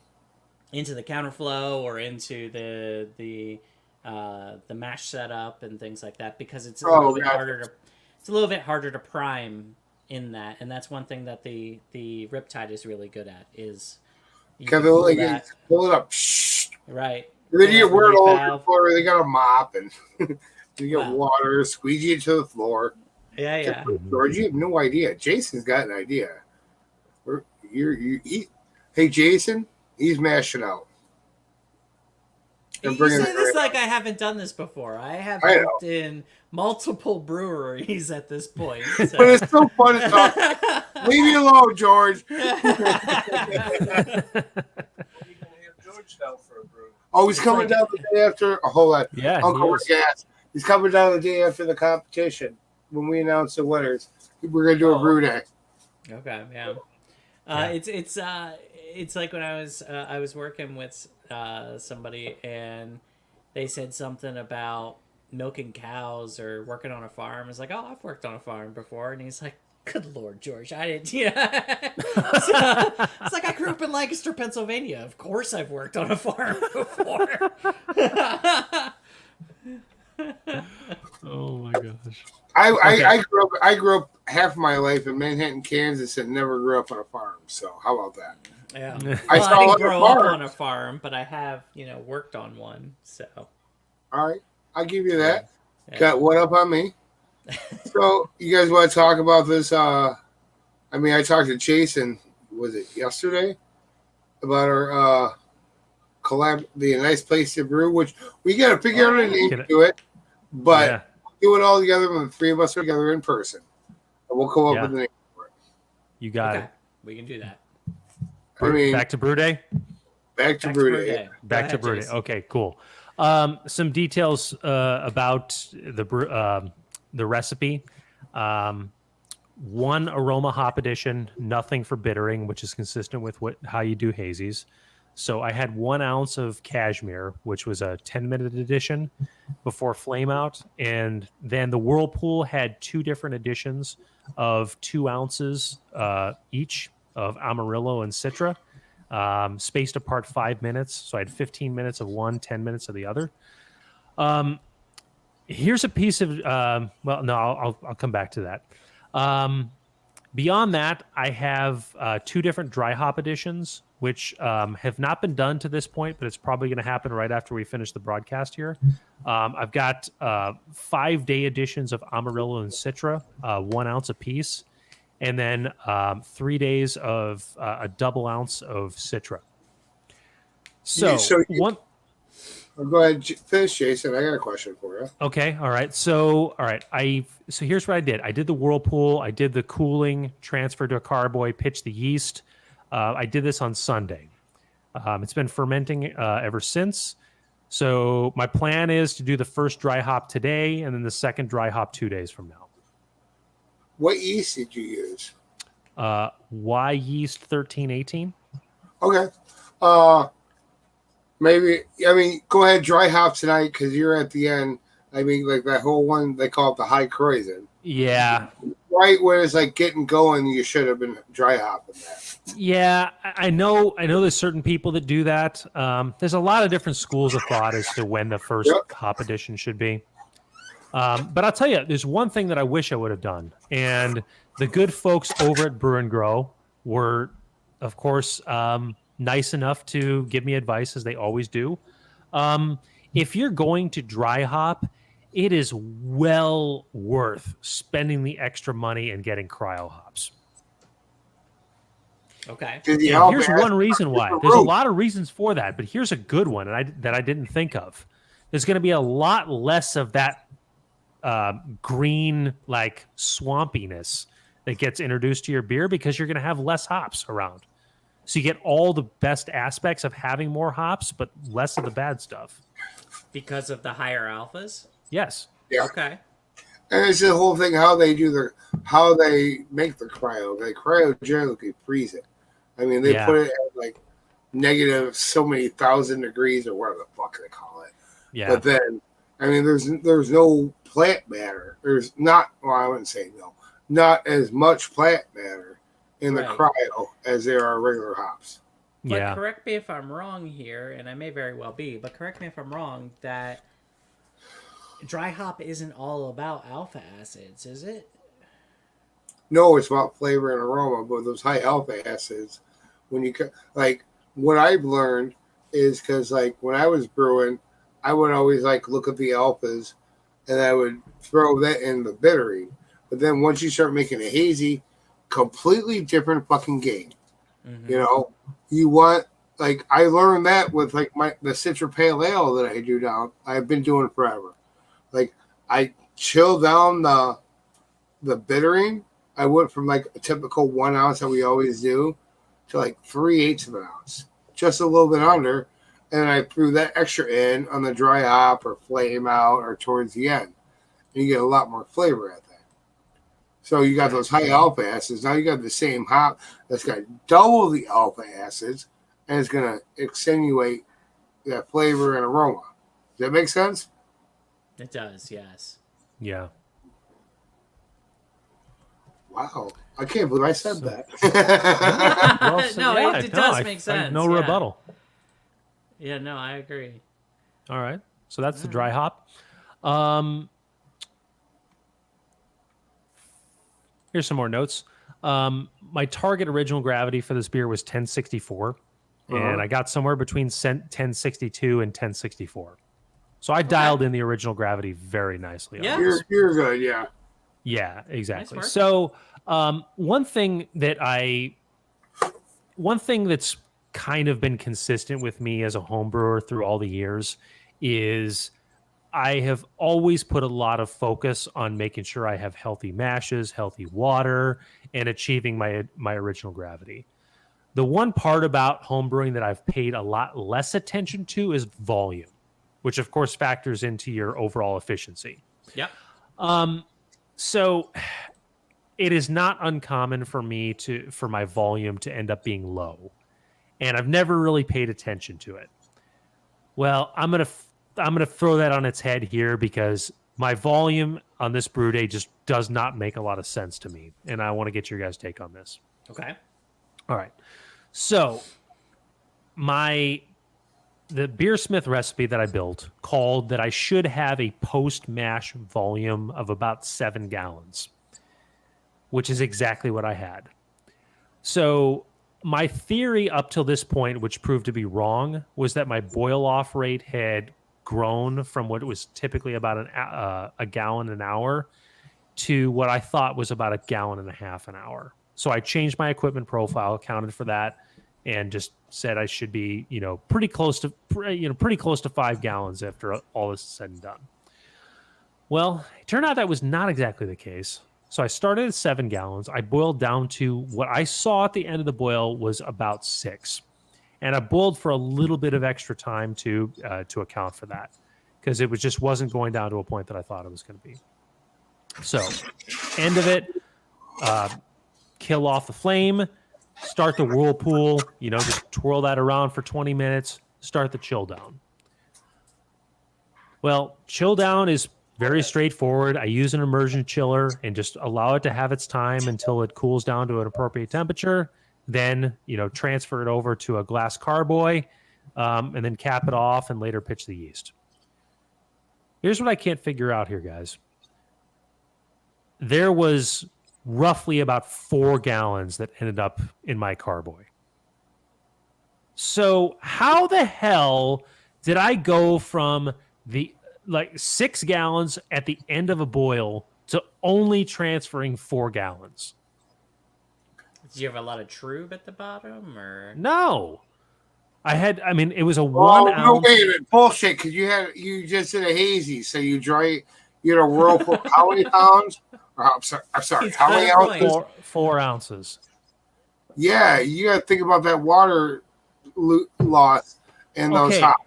Into the counterflow or into the the mash setup and things like that, because it's a Oh, little bit gotcha. harder to it's a little bit harder to prime in that, and that's one thing that the Riptide is really good at is you Because can pull like, that pull it up. Shh. right. And then Pull you that get word relief all over the valve. floor. They got a mop and you get Wow. water, squeegee it to the floor. Yeah, yeah. George, you have no idea. Jason's got an idea. Hey, Jason, he's mashing out. And You bringing say it this right like up. I haven't done this before. I have I know. worked in multiple breweries at this point. But So. it's so fun to talk. Leave me alone, George. Oh, he's coming down the day after. Oh, hold on. Yeah, Uncle he Rick is. asked. He's coming down the day after the competition when we announce the winners. We're gonna do a brew day. Okay, yeah. Yeah. It's like when I was working with somebody and they said something about milking cows or working on a farm. It's like, oh, I've worked on a farm before, and he's like, good Lord, George, I didn't. Yeah, it's like I grew up in Lancaster, Pennsylvania. Of course, I've worked on a farm before. Oh my gosh. I grew up half my life in Manhattan, Kansas, and never grew up on a farm. So how about that? Yeah. I Well, saw I a lot didn't of grow up farms. on a farm, but I have, worked on one. So. All right, I'll give you that. Yeah. Got one up on me. So you guys want to talk about this? I talked to Jason. Was it yesterday about our collab? The nice place to brew, which we got to figure out a name to it, but Yeah. do it all together when the three of us are together in person, and we'll come up Yeah. with a name for it. You got Okay, it. we can do that. Back to brew day. Back to brew day. Back to Go ahead, brew day. Jason. Okay, cool. Some details about the recipe. One aroma hop addition, nothing for bittering, which is consistent with how you do hazies. So I had 1 ounce of cashmere, which was a 10-minute addition before flame out, and then the Whirlpool had 2 different additions of 2 ounces each of Amarillo and Citra, spaced apart 5 minutes. So I had 15 minutes of one, 10 minutes of the other. Here's a piece of well, no, I'll come back to that. Beyond that, I have 2 different dry hop additions, which have not been done to this point, but it's probably going to happen right after we finish the broadcast here. I've got 5-day additions of Amarillo and Citra, 1 ounce apiece, and then 3 days of a double ounce of Citra. So one. Go ahead, finish, Jason. I got a question for you. Okay, all right. So here's what I did. I did the Whirlpool. I did the cooling, transfer to a carboy, pitch the yeast. I did this on Sunday. It's been fermenting ever since. So my plan is to do the first dry hop today, and then the second dry hop 2 days from now. What yeast did you use? Y yeast 1318. Okay. Maybe, go ahead, dry hop tonight because you're at the end. Like that whole one, they call it the high croissant. Yeah. Right when it's like getting going, you should have been dry hopping that. Yeah, I know there's certain people that do that. There's a lot of different schools of thought as to when the first hop edition should be. But I'll tell you, there's one thing that I wish I would have done. And the good folks over at Brew and Grow were, of course, nice enough to give me advice, as they always do. If you're going to dry hop, it is well worth spending the extra money and getting cryo hops. Okay. And here's one reason why. There's a lot of reasons for that, but here's a good one that I didn't think of. There's going to be a lot less of that green, like, swampiness that gets introduced to your beer because you're going to have less hops around. So you get all the best aspects of having more hops, but less of the bad stuff. Because of the higher alphas? Yes. Yeah. Okay. And it's the whole thing how they make the cryo. They cryogenically freeze it. They put it at like negative so many thousand degrees or whatever the fuck they call it. Yeah. But then, there's no plant matter. There's not. Well, I wouldn't say no. Not as much plant matter in the cryo as there are regular hops. But correct me if I'm wrong here, and I may very well be, but correct me if I'm wrong, that dry hop isn't all about alpha acids, is it? No, it's about flavor and aroma, but those high alpha acids, when you like what I've learned is because like when I was brewing, I would always like look at the alphas and I would throw that in the bittering. But then once you start making a hazy, completely different fucking game. Mm-hmm. You know, you want like I learned that with like the Citra Pale Ale that I do now. I've been doing forever. Like I chill down the bittering. I went from like a typical 1 ounce that we always do to like 3/8 of an ounce, just a little bit under. And I threw that extra in on the dry hop or flame out or towards the end. And you get a lot more flavor at that. So you got those high alpha acids. Now you got the same hop that's got double the alpha acids and it's going to accentuate that flavor and aroma. Does that make sense? It does, yes. Yeah. Wow. I can't believe I said that. Well, so, No, yeah, it does make sense. No yeah. rebuttal. Yeah, no, I agree. All right. So that's the dry hop. Here's some more notes. My target original gravity for this beer was 1064, and I got somewhere between 1062 and 1064. So I dialed in the original gravity very nicely. Yeah. You're good, yeah. Yeah, exactly. Nice work. So one thing that's kind of been consistent with me as a home brewer through all the years is I have always put a lot of focus on making sure I have healthy mashes, healthy water, and achieving my original gravity. The one part about homebrewing that I've paid a lot less attention to is volume, which of course factors into your overall efficiency. Yep. So it is not uncommon for me for my volume to end up being low, and I've never really paid attention to it. Well, I'm gonna throw that on its head here because my volume on this brew day just does not make a lot of sense to me, and I want to get your guys' take on this. Okay. All right. So the Beersmith recipe that I built called that I should have a post-mash volume of about 7 gallons, which is exactly what I had. So my theory up till this point, which proved to be wrong, was that my boil-off rate had grown from what was typically about a gallon an hour to what I thought was about 1.5 gallons an hour. So I changed my equipment profile, accounted for that, and just said I should be, pretty close to 5 gallons after all this is said and done. Well, it turned out that was not exactly the case. So I started at 7 gallons. I boiled down to what I saw at the end of the boil was about 6. And I boiled for a little bit of extra time to account for that because it just wasn't going down to a point that I thought it was going to be. So, end of it, kill off the flame, start the whirlpool, just twirl that around for 20 minutes, start the chill down. Well, chill down is very straightforward. I use an immersion chiller and just allow it to have its time until it cools down to an appropriate temperature. Then, transfer it over to a glass carboy, and then cap it off and later pitch the yeast. Here's what I can't figure out here, guys. There was roughly about 4 gallons that ended up in my carboy. So how the hell did I go from 6 gallons at the end of a boil to only transferring 4 gallons? Did you have a lot of trube at the bottom, or no? It was a 1 ounce. No, wait a minute, bullshit. Because you just did a hazy, so you had a whirlpool. How many pounds? I'm sorry. How many ounces? 4 ounces. Yeah, you got to think about that water loss and those hops.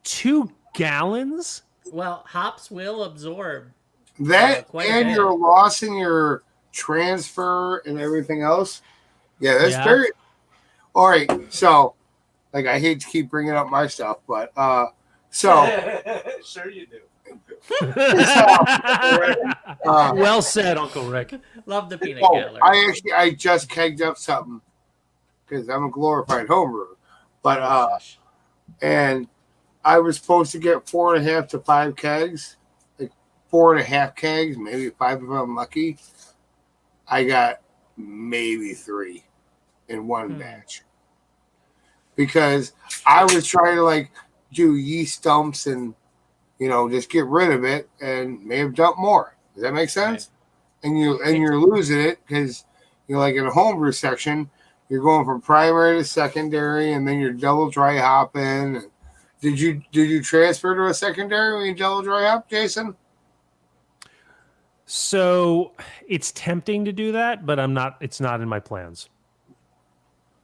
2 gallons? Well, hops will absorb that, quite and your loss in your transfer and everything else. Yeah, that's very. All right, so I hate to keep bringing up my stuff, but sure you do. Well said, Uncle Rick. Love the peanut gallery. I just kegged up something because I'm a glorified homebrewer, but and I was supposed to get 4.5 to 5 kegs, like 4.5 kegs, maybe 5 if I'm lucky. I got maybe 3 in one batch. Because I was trying to like do yeast dumps and just get rid of it and may have dumped more. Does that make sense? Right. And you're losing it because like in a homebrew section, you're going from primary to secondary, and then you're double dry hopping. Did you transfer to a secondary when you double dry hop, Jason? So it's tempting to do that, but it's not in my plans.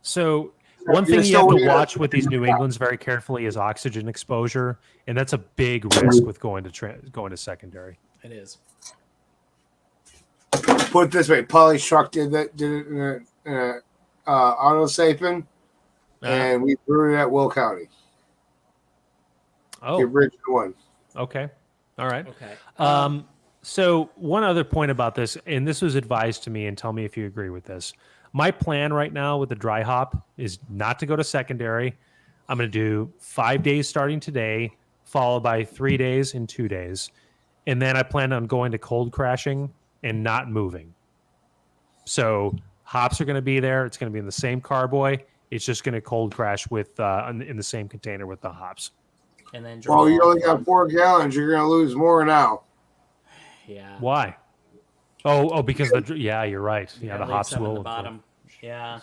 So one thing you have to watch with these New Englands very carefully is oxygen exposure, and that's a big risk with going to secondary. It is. Put it this way, Polystruck did it in auto sapin, and we brewed it at Will County. Oh, the original one. Okay, all right. Okay. So one other point about this, and this was advised to me, and tell me if you agree with this. My plan right now with the dry hop is not to go to secondary. I'm going to do 5 days starting today, followed by 3 days and 2 days. And then I plan on going to cold crashing and not moving. So hops are going to be there. It's going to be in the same carboy. It's just going to cold crash with in the same container with the hops. And then well, you only got 4 gallons. You're going to lose more now. Yeah. Why? Oh, because you're right. Yeah, the hops will. On the bottom. Yeah.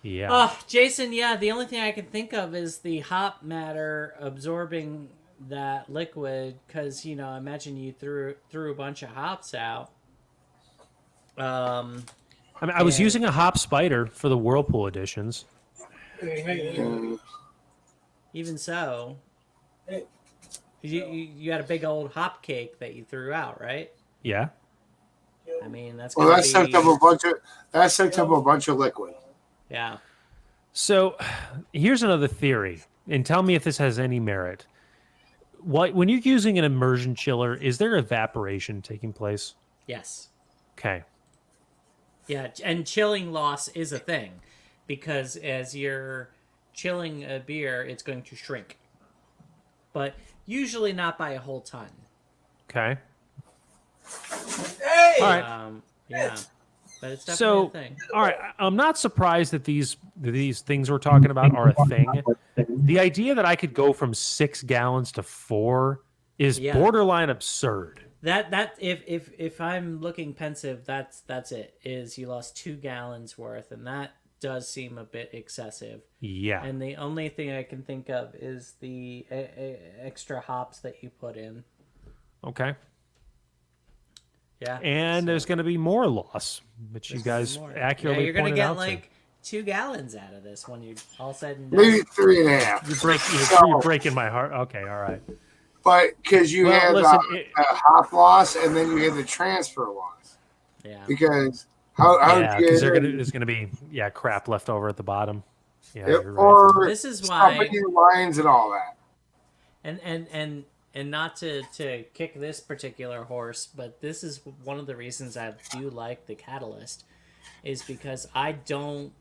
Yeah. Oh, Jason, the only thing I can think of is the hop matter absorbing that liquid, because imagine you threw a bunch of hops out. I was using a hop spider for the Whirlpool editions. Even so, you had a big old hop cake that you threw out, right? Yeah. I mean, that sucked up a bunch of liquid. Yeah. So here's another theory, and tell me if this has any merit. When you're using an immersion chiller, is there evaporation taking place? Yes. Okay. Yeah, and chilling loss is a thing, because as you're chilling a beer, it's going to shrink. But usually not by a whole ton. Okay. Hey! All right. Yeah. But it's definitely a thing. All right. I'm not surprised that these things we're talking about are a thing. The idea that I could go from 6 gallons to 4 is borderline absurd. That if I'm looking pensive, that's it. Is you lost 2 gallons worth, and that does seem a bit excessive. Yeah. And the only thing I can think of is the extra hops that you put in. Okay. Yeah. And there's going to be more loss, which you guys accurately you're going to pointed get out. Like 2 gallons out of this when you're all said and done. Maybe 3.5. You're breaking my heart. Okay, all right. But because you have a hop loss, and then you have the transfer loss. Yeah. Because because there's going to be crap left over at the bottom. Yeah. You're right. Or this is why lines and all that. And not to kick this particular horse, but this is one of the reasons I do like the Catalyst, is because I don't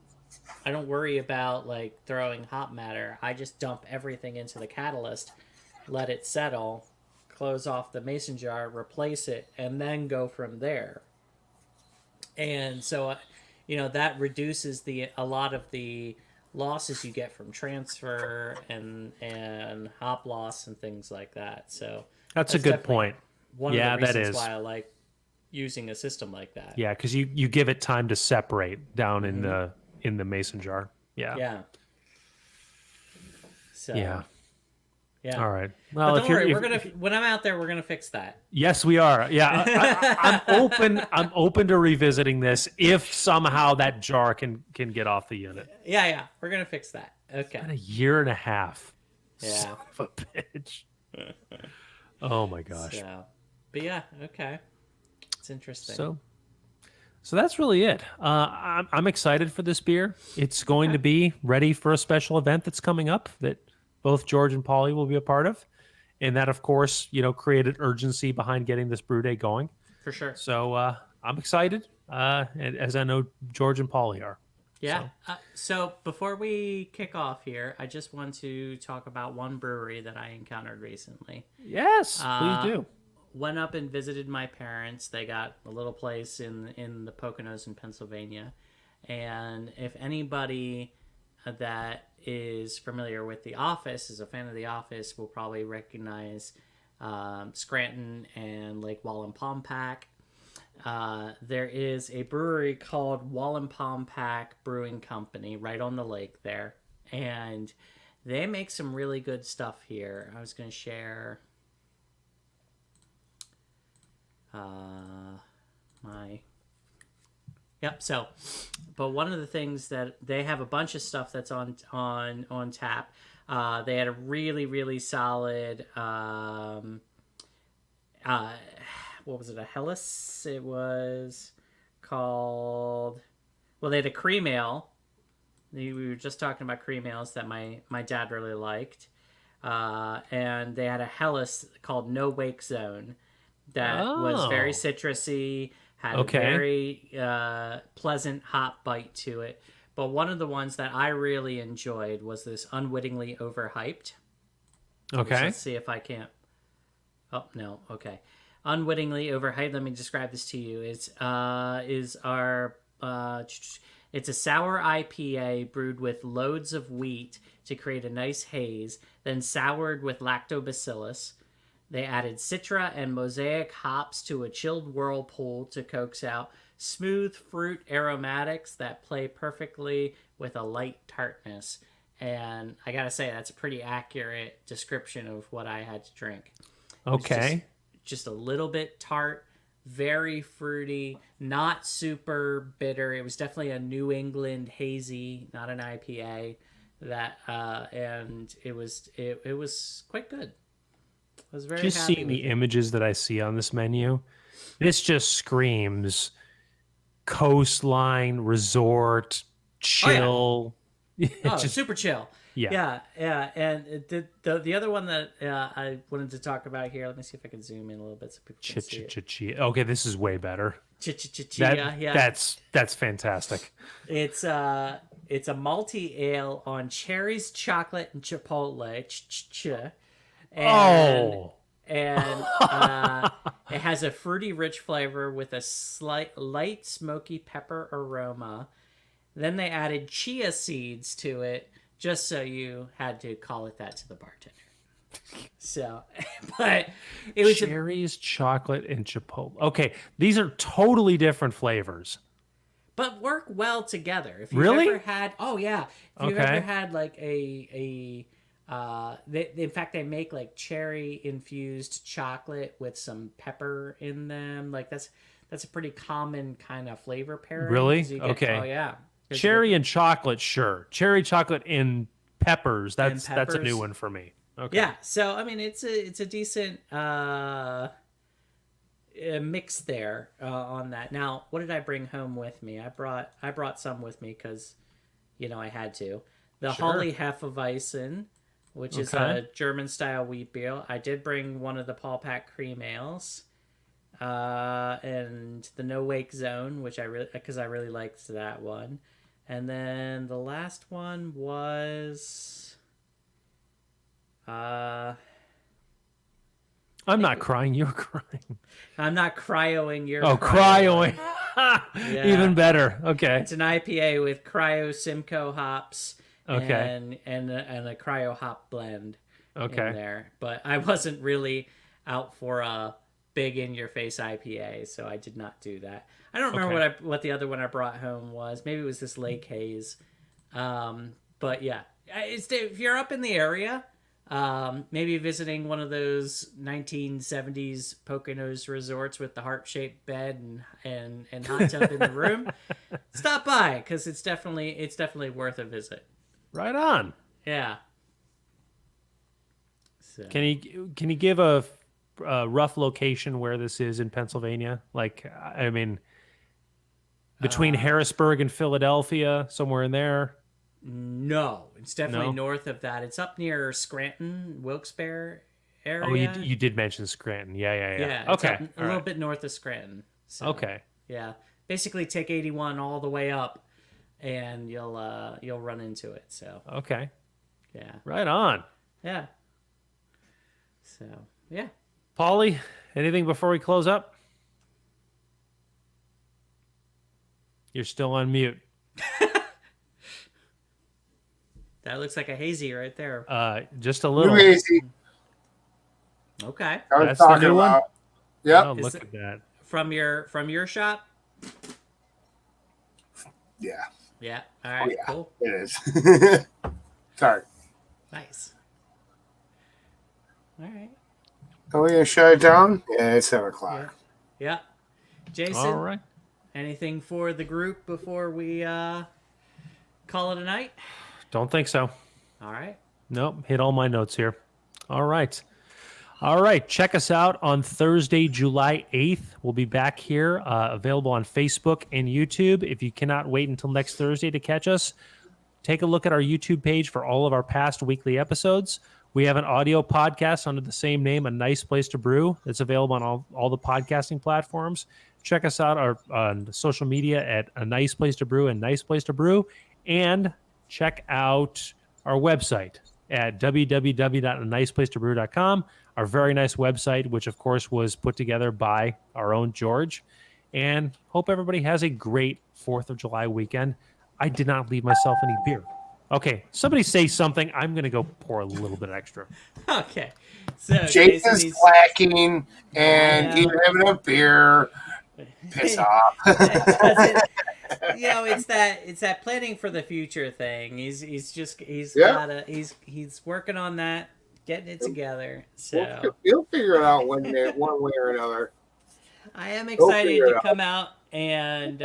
worry about like throwing hop matter. I just dump everything into the Catalyst, let it settle, close off the mason jar, replace it, and then go from there. And so, that reduces a lot of the losses you get from transfer and hop loss and things like that. So that's a good point. One of the reasons why I like using a system like that. Yeah, because you give it time to separate down in the mason jar. Yeah. Yeah. So yeah. Yeah. All right. Well, but don't worry, when I'm out there, we're gonna fix that. Yes, we are. Yeah, I'm open. I'm open to revisiting this if somehow that jar can get off the unit. Yeah, we're gonna fix that. Okay. In a year and a half. Yeah. Son of a bitch. Oh my gosh. But okay. It's interesting. So that's really it. I'm excited for this beer. It's going to be ready for a special event that's coming up that both George and Paulie will be a part of. And that, of course, created urgency behind getting this brew day going. For sure. So I'm excited, as I know George and Paulie are. Yeah. So before we kick off here, I just want to talk about one brewery that I encountered recently. Yes, please do. went up and visited my parents. They got a little place in the Poconos in Pennsylvania, and if anybody that is familiar with The Office, is a fan of The Office, will probably recognize Scranton and Lake Wallenpaupack. There is a brewery called Wallenpaupack Brewing Company right on the lake there, and they make some really good stuff here. I was going to share my... Yep, so, but one of the things that they have a bunch of stuff that's on tap. They had a really, really solid, what was it, a Helles? It was called, well, they had a cream ale. We were just talking about cream ales that my dad really liked. And they had a Helles called No Wake Zone that was very citrusy, had a very pleasant hop bite to it. But one of the ones that I really enjoyed was this Unwittingly Overhyped. Okay. Let's see if I can't. Oh, no. Okay. Unwittingly Overhyped. Let me describe this to you. It's it's a sour IPA brewed with loads of wheat to create a nice haze, then soured with lactobacillus. They added Citra and Mosaic hops to a chilled whirlpool to coax out smooth fruit aromatics that play perfectly with a light tartness. And I gotta say, that's a pretty accurate description of what I had to drink. Okay. Just a little bit tart, very fruity, not super bitter. It was definitely a New England hazy, not an IPA. And it was quite good. I was very just happy seeing with the it. images that I see on this menu. This just screams coastline, resort, chill. Oh, Just, super chill. yeah. Yeah. And the other one that I wanted to talk about here, let me see if I can zoom in a little bit so people can see it. Okay, this is way better. Yeah. That's fantastic. It's a malty ale on cherries, chocolate, and chipotle. And it has a fruity, rich flavor with a light, smoky pepper aroma. Then they added chia seeds to it, just so you had to call it that to the bartender. So, but it was cherries, chocolate, and chipotle. Okay, these are totally different flavors. But work well together. If you've Really? ever had, if you've ever had like in fact, they make like cherry infused chocolate with some pepper in them. Like that's a pretty common kind of flavor pairing. Really? Okay. Oh yeah. Cherry and chocolate, sure. Cherry, chocolate, and peppers. That's a new one for me. Okay. Yeah. So I mean, it's a decent mix there on that. Now, what did I bring home with me? I brought some with me because, I had to. The Holly Hefeweizen, which is a German-style wheat beer. I did bring one of the Paul Pack cream ales, and the No Wake Zone, because I really liked that one. And then the last one was, I'm not crying. You're crying. I'm not cryoing. You're cryoing. Yeah. Even better. Okay. It's an IPA with Cryo Simcoe hops. Okay. And a cryo hop blend in Okay. there. But I wasn't really out for a big in your face IPA, so I did not do that. I don't remember what the other one I brought home was. Maybe it was this Lake Haze. But yeah, if you're up in the area, maybe visiting one of those 1970s Poconos resorts with the heart-shaped bed and hot tub in the room, stop by because it's definitely worth a visit. Right on. Yeah. So. Can you give a rough location where this is in Pennsylvania? Like, I mean, between Harrisburg and Philadelphia, somewhere in there? No, it's definitely north of that. It's up near Scranton, Wilkes-Barre area. Oh, you did mention Scranton. Yeah. Yeah. Okay. A little bit north of Scranton. So, okay. Yeah. Basically, take 81 all the way up, and you'll run into it. So. Okay. Yeah. Right on. Yeah. So yeah. Paulie, anything before we close up? You're still on mute. That looks like a hazy right there. Just a New little. hazy. Okay. I was That's the talking new one? about. Yep. Oh, Is look it- at that. From your shop? Yeah, Yeah. All right. yeah. Cool. it is. Sorry. Nice. All right. Are we gonna shut it down? Yeah, it's 7:00. Yeah. Jason, All right. anything for the group before we call it a night? Don't think so. All right. Nope. Hit all my notes here. All right. All right. Check us out on Thursday, July 8th. We'll be back here, available on Facebook and YouTube. If you cannot wait until next Thursday to catch us, take a look at our YouTube page for all of our past weekly episodes. We have an audio podcast under the same name, A Nice Place to Brew. It's available on all the podcasting platforms. Check us out on social media at A Nice Place to Brew and Nice Place to Brew. And check out our website at www.aniceplacetobrew.com, our very nice website, which of course was put together by our own George. And hope everybody has a great 4th of July weekend. I did not leave myself any beer. Okay, somebody say something. I'm going to go pour a little bit extra. Okay. So Jason's needs- slacking and Yeah. even having a beer. Piss off. It's that planning for the future thing. He's Yeah. he's working on that, getting it together. So You'll figure it out one way or another. I am We'll excited figure it to out. come out and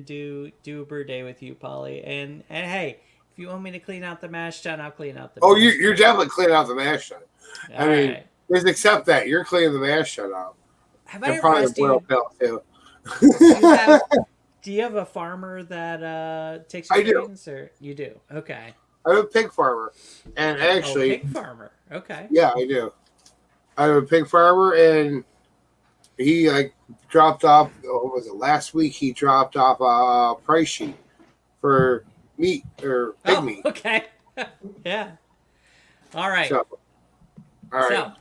do a brew day with you, Polly. And hey, if you want me to clean out the mash tun, I'll clean out the. Oh, mash you're tun. definitely cleaning out the mash tun. All I mean, right. just accept that. You're cleaning the mash tun out. Have I And ever probably asked the boil you? pill, too. Do you have a farmer that takes your I do. greens, or you do? Okay. I'm a pig farmer. And actually, pig farmer. Okay. yeah, I do. I'm a pig farmer, and he dropped off. What was it? Last week, he dropped off a price sheet for meat or pig meat. Okay. Yeah. All right. So, all right. So,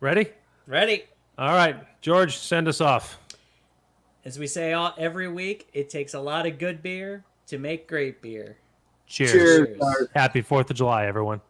Ready? ready? All right. George, send us off. As we say every week, it takes a lot of good beer to make great beer. Cheers. Cheers. Cheers. guys. Happy 4th of July, everyone.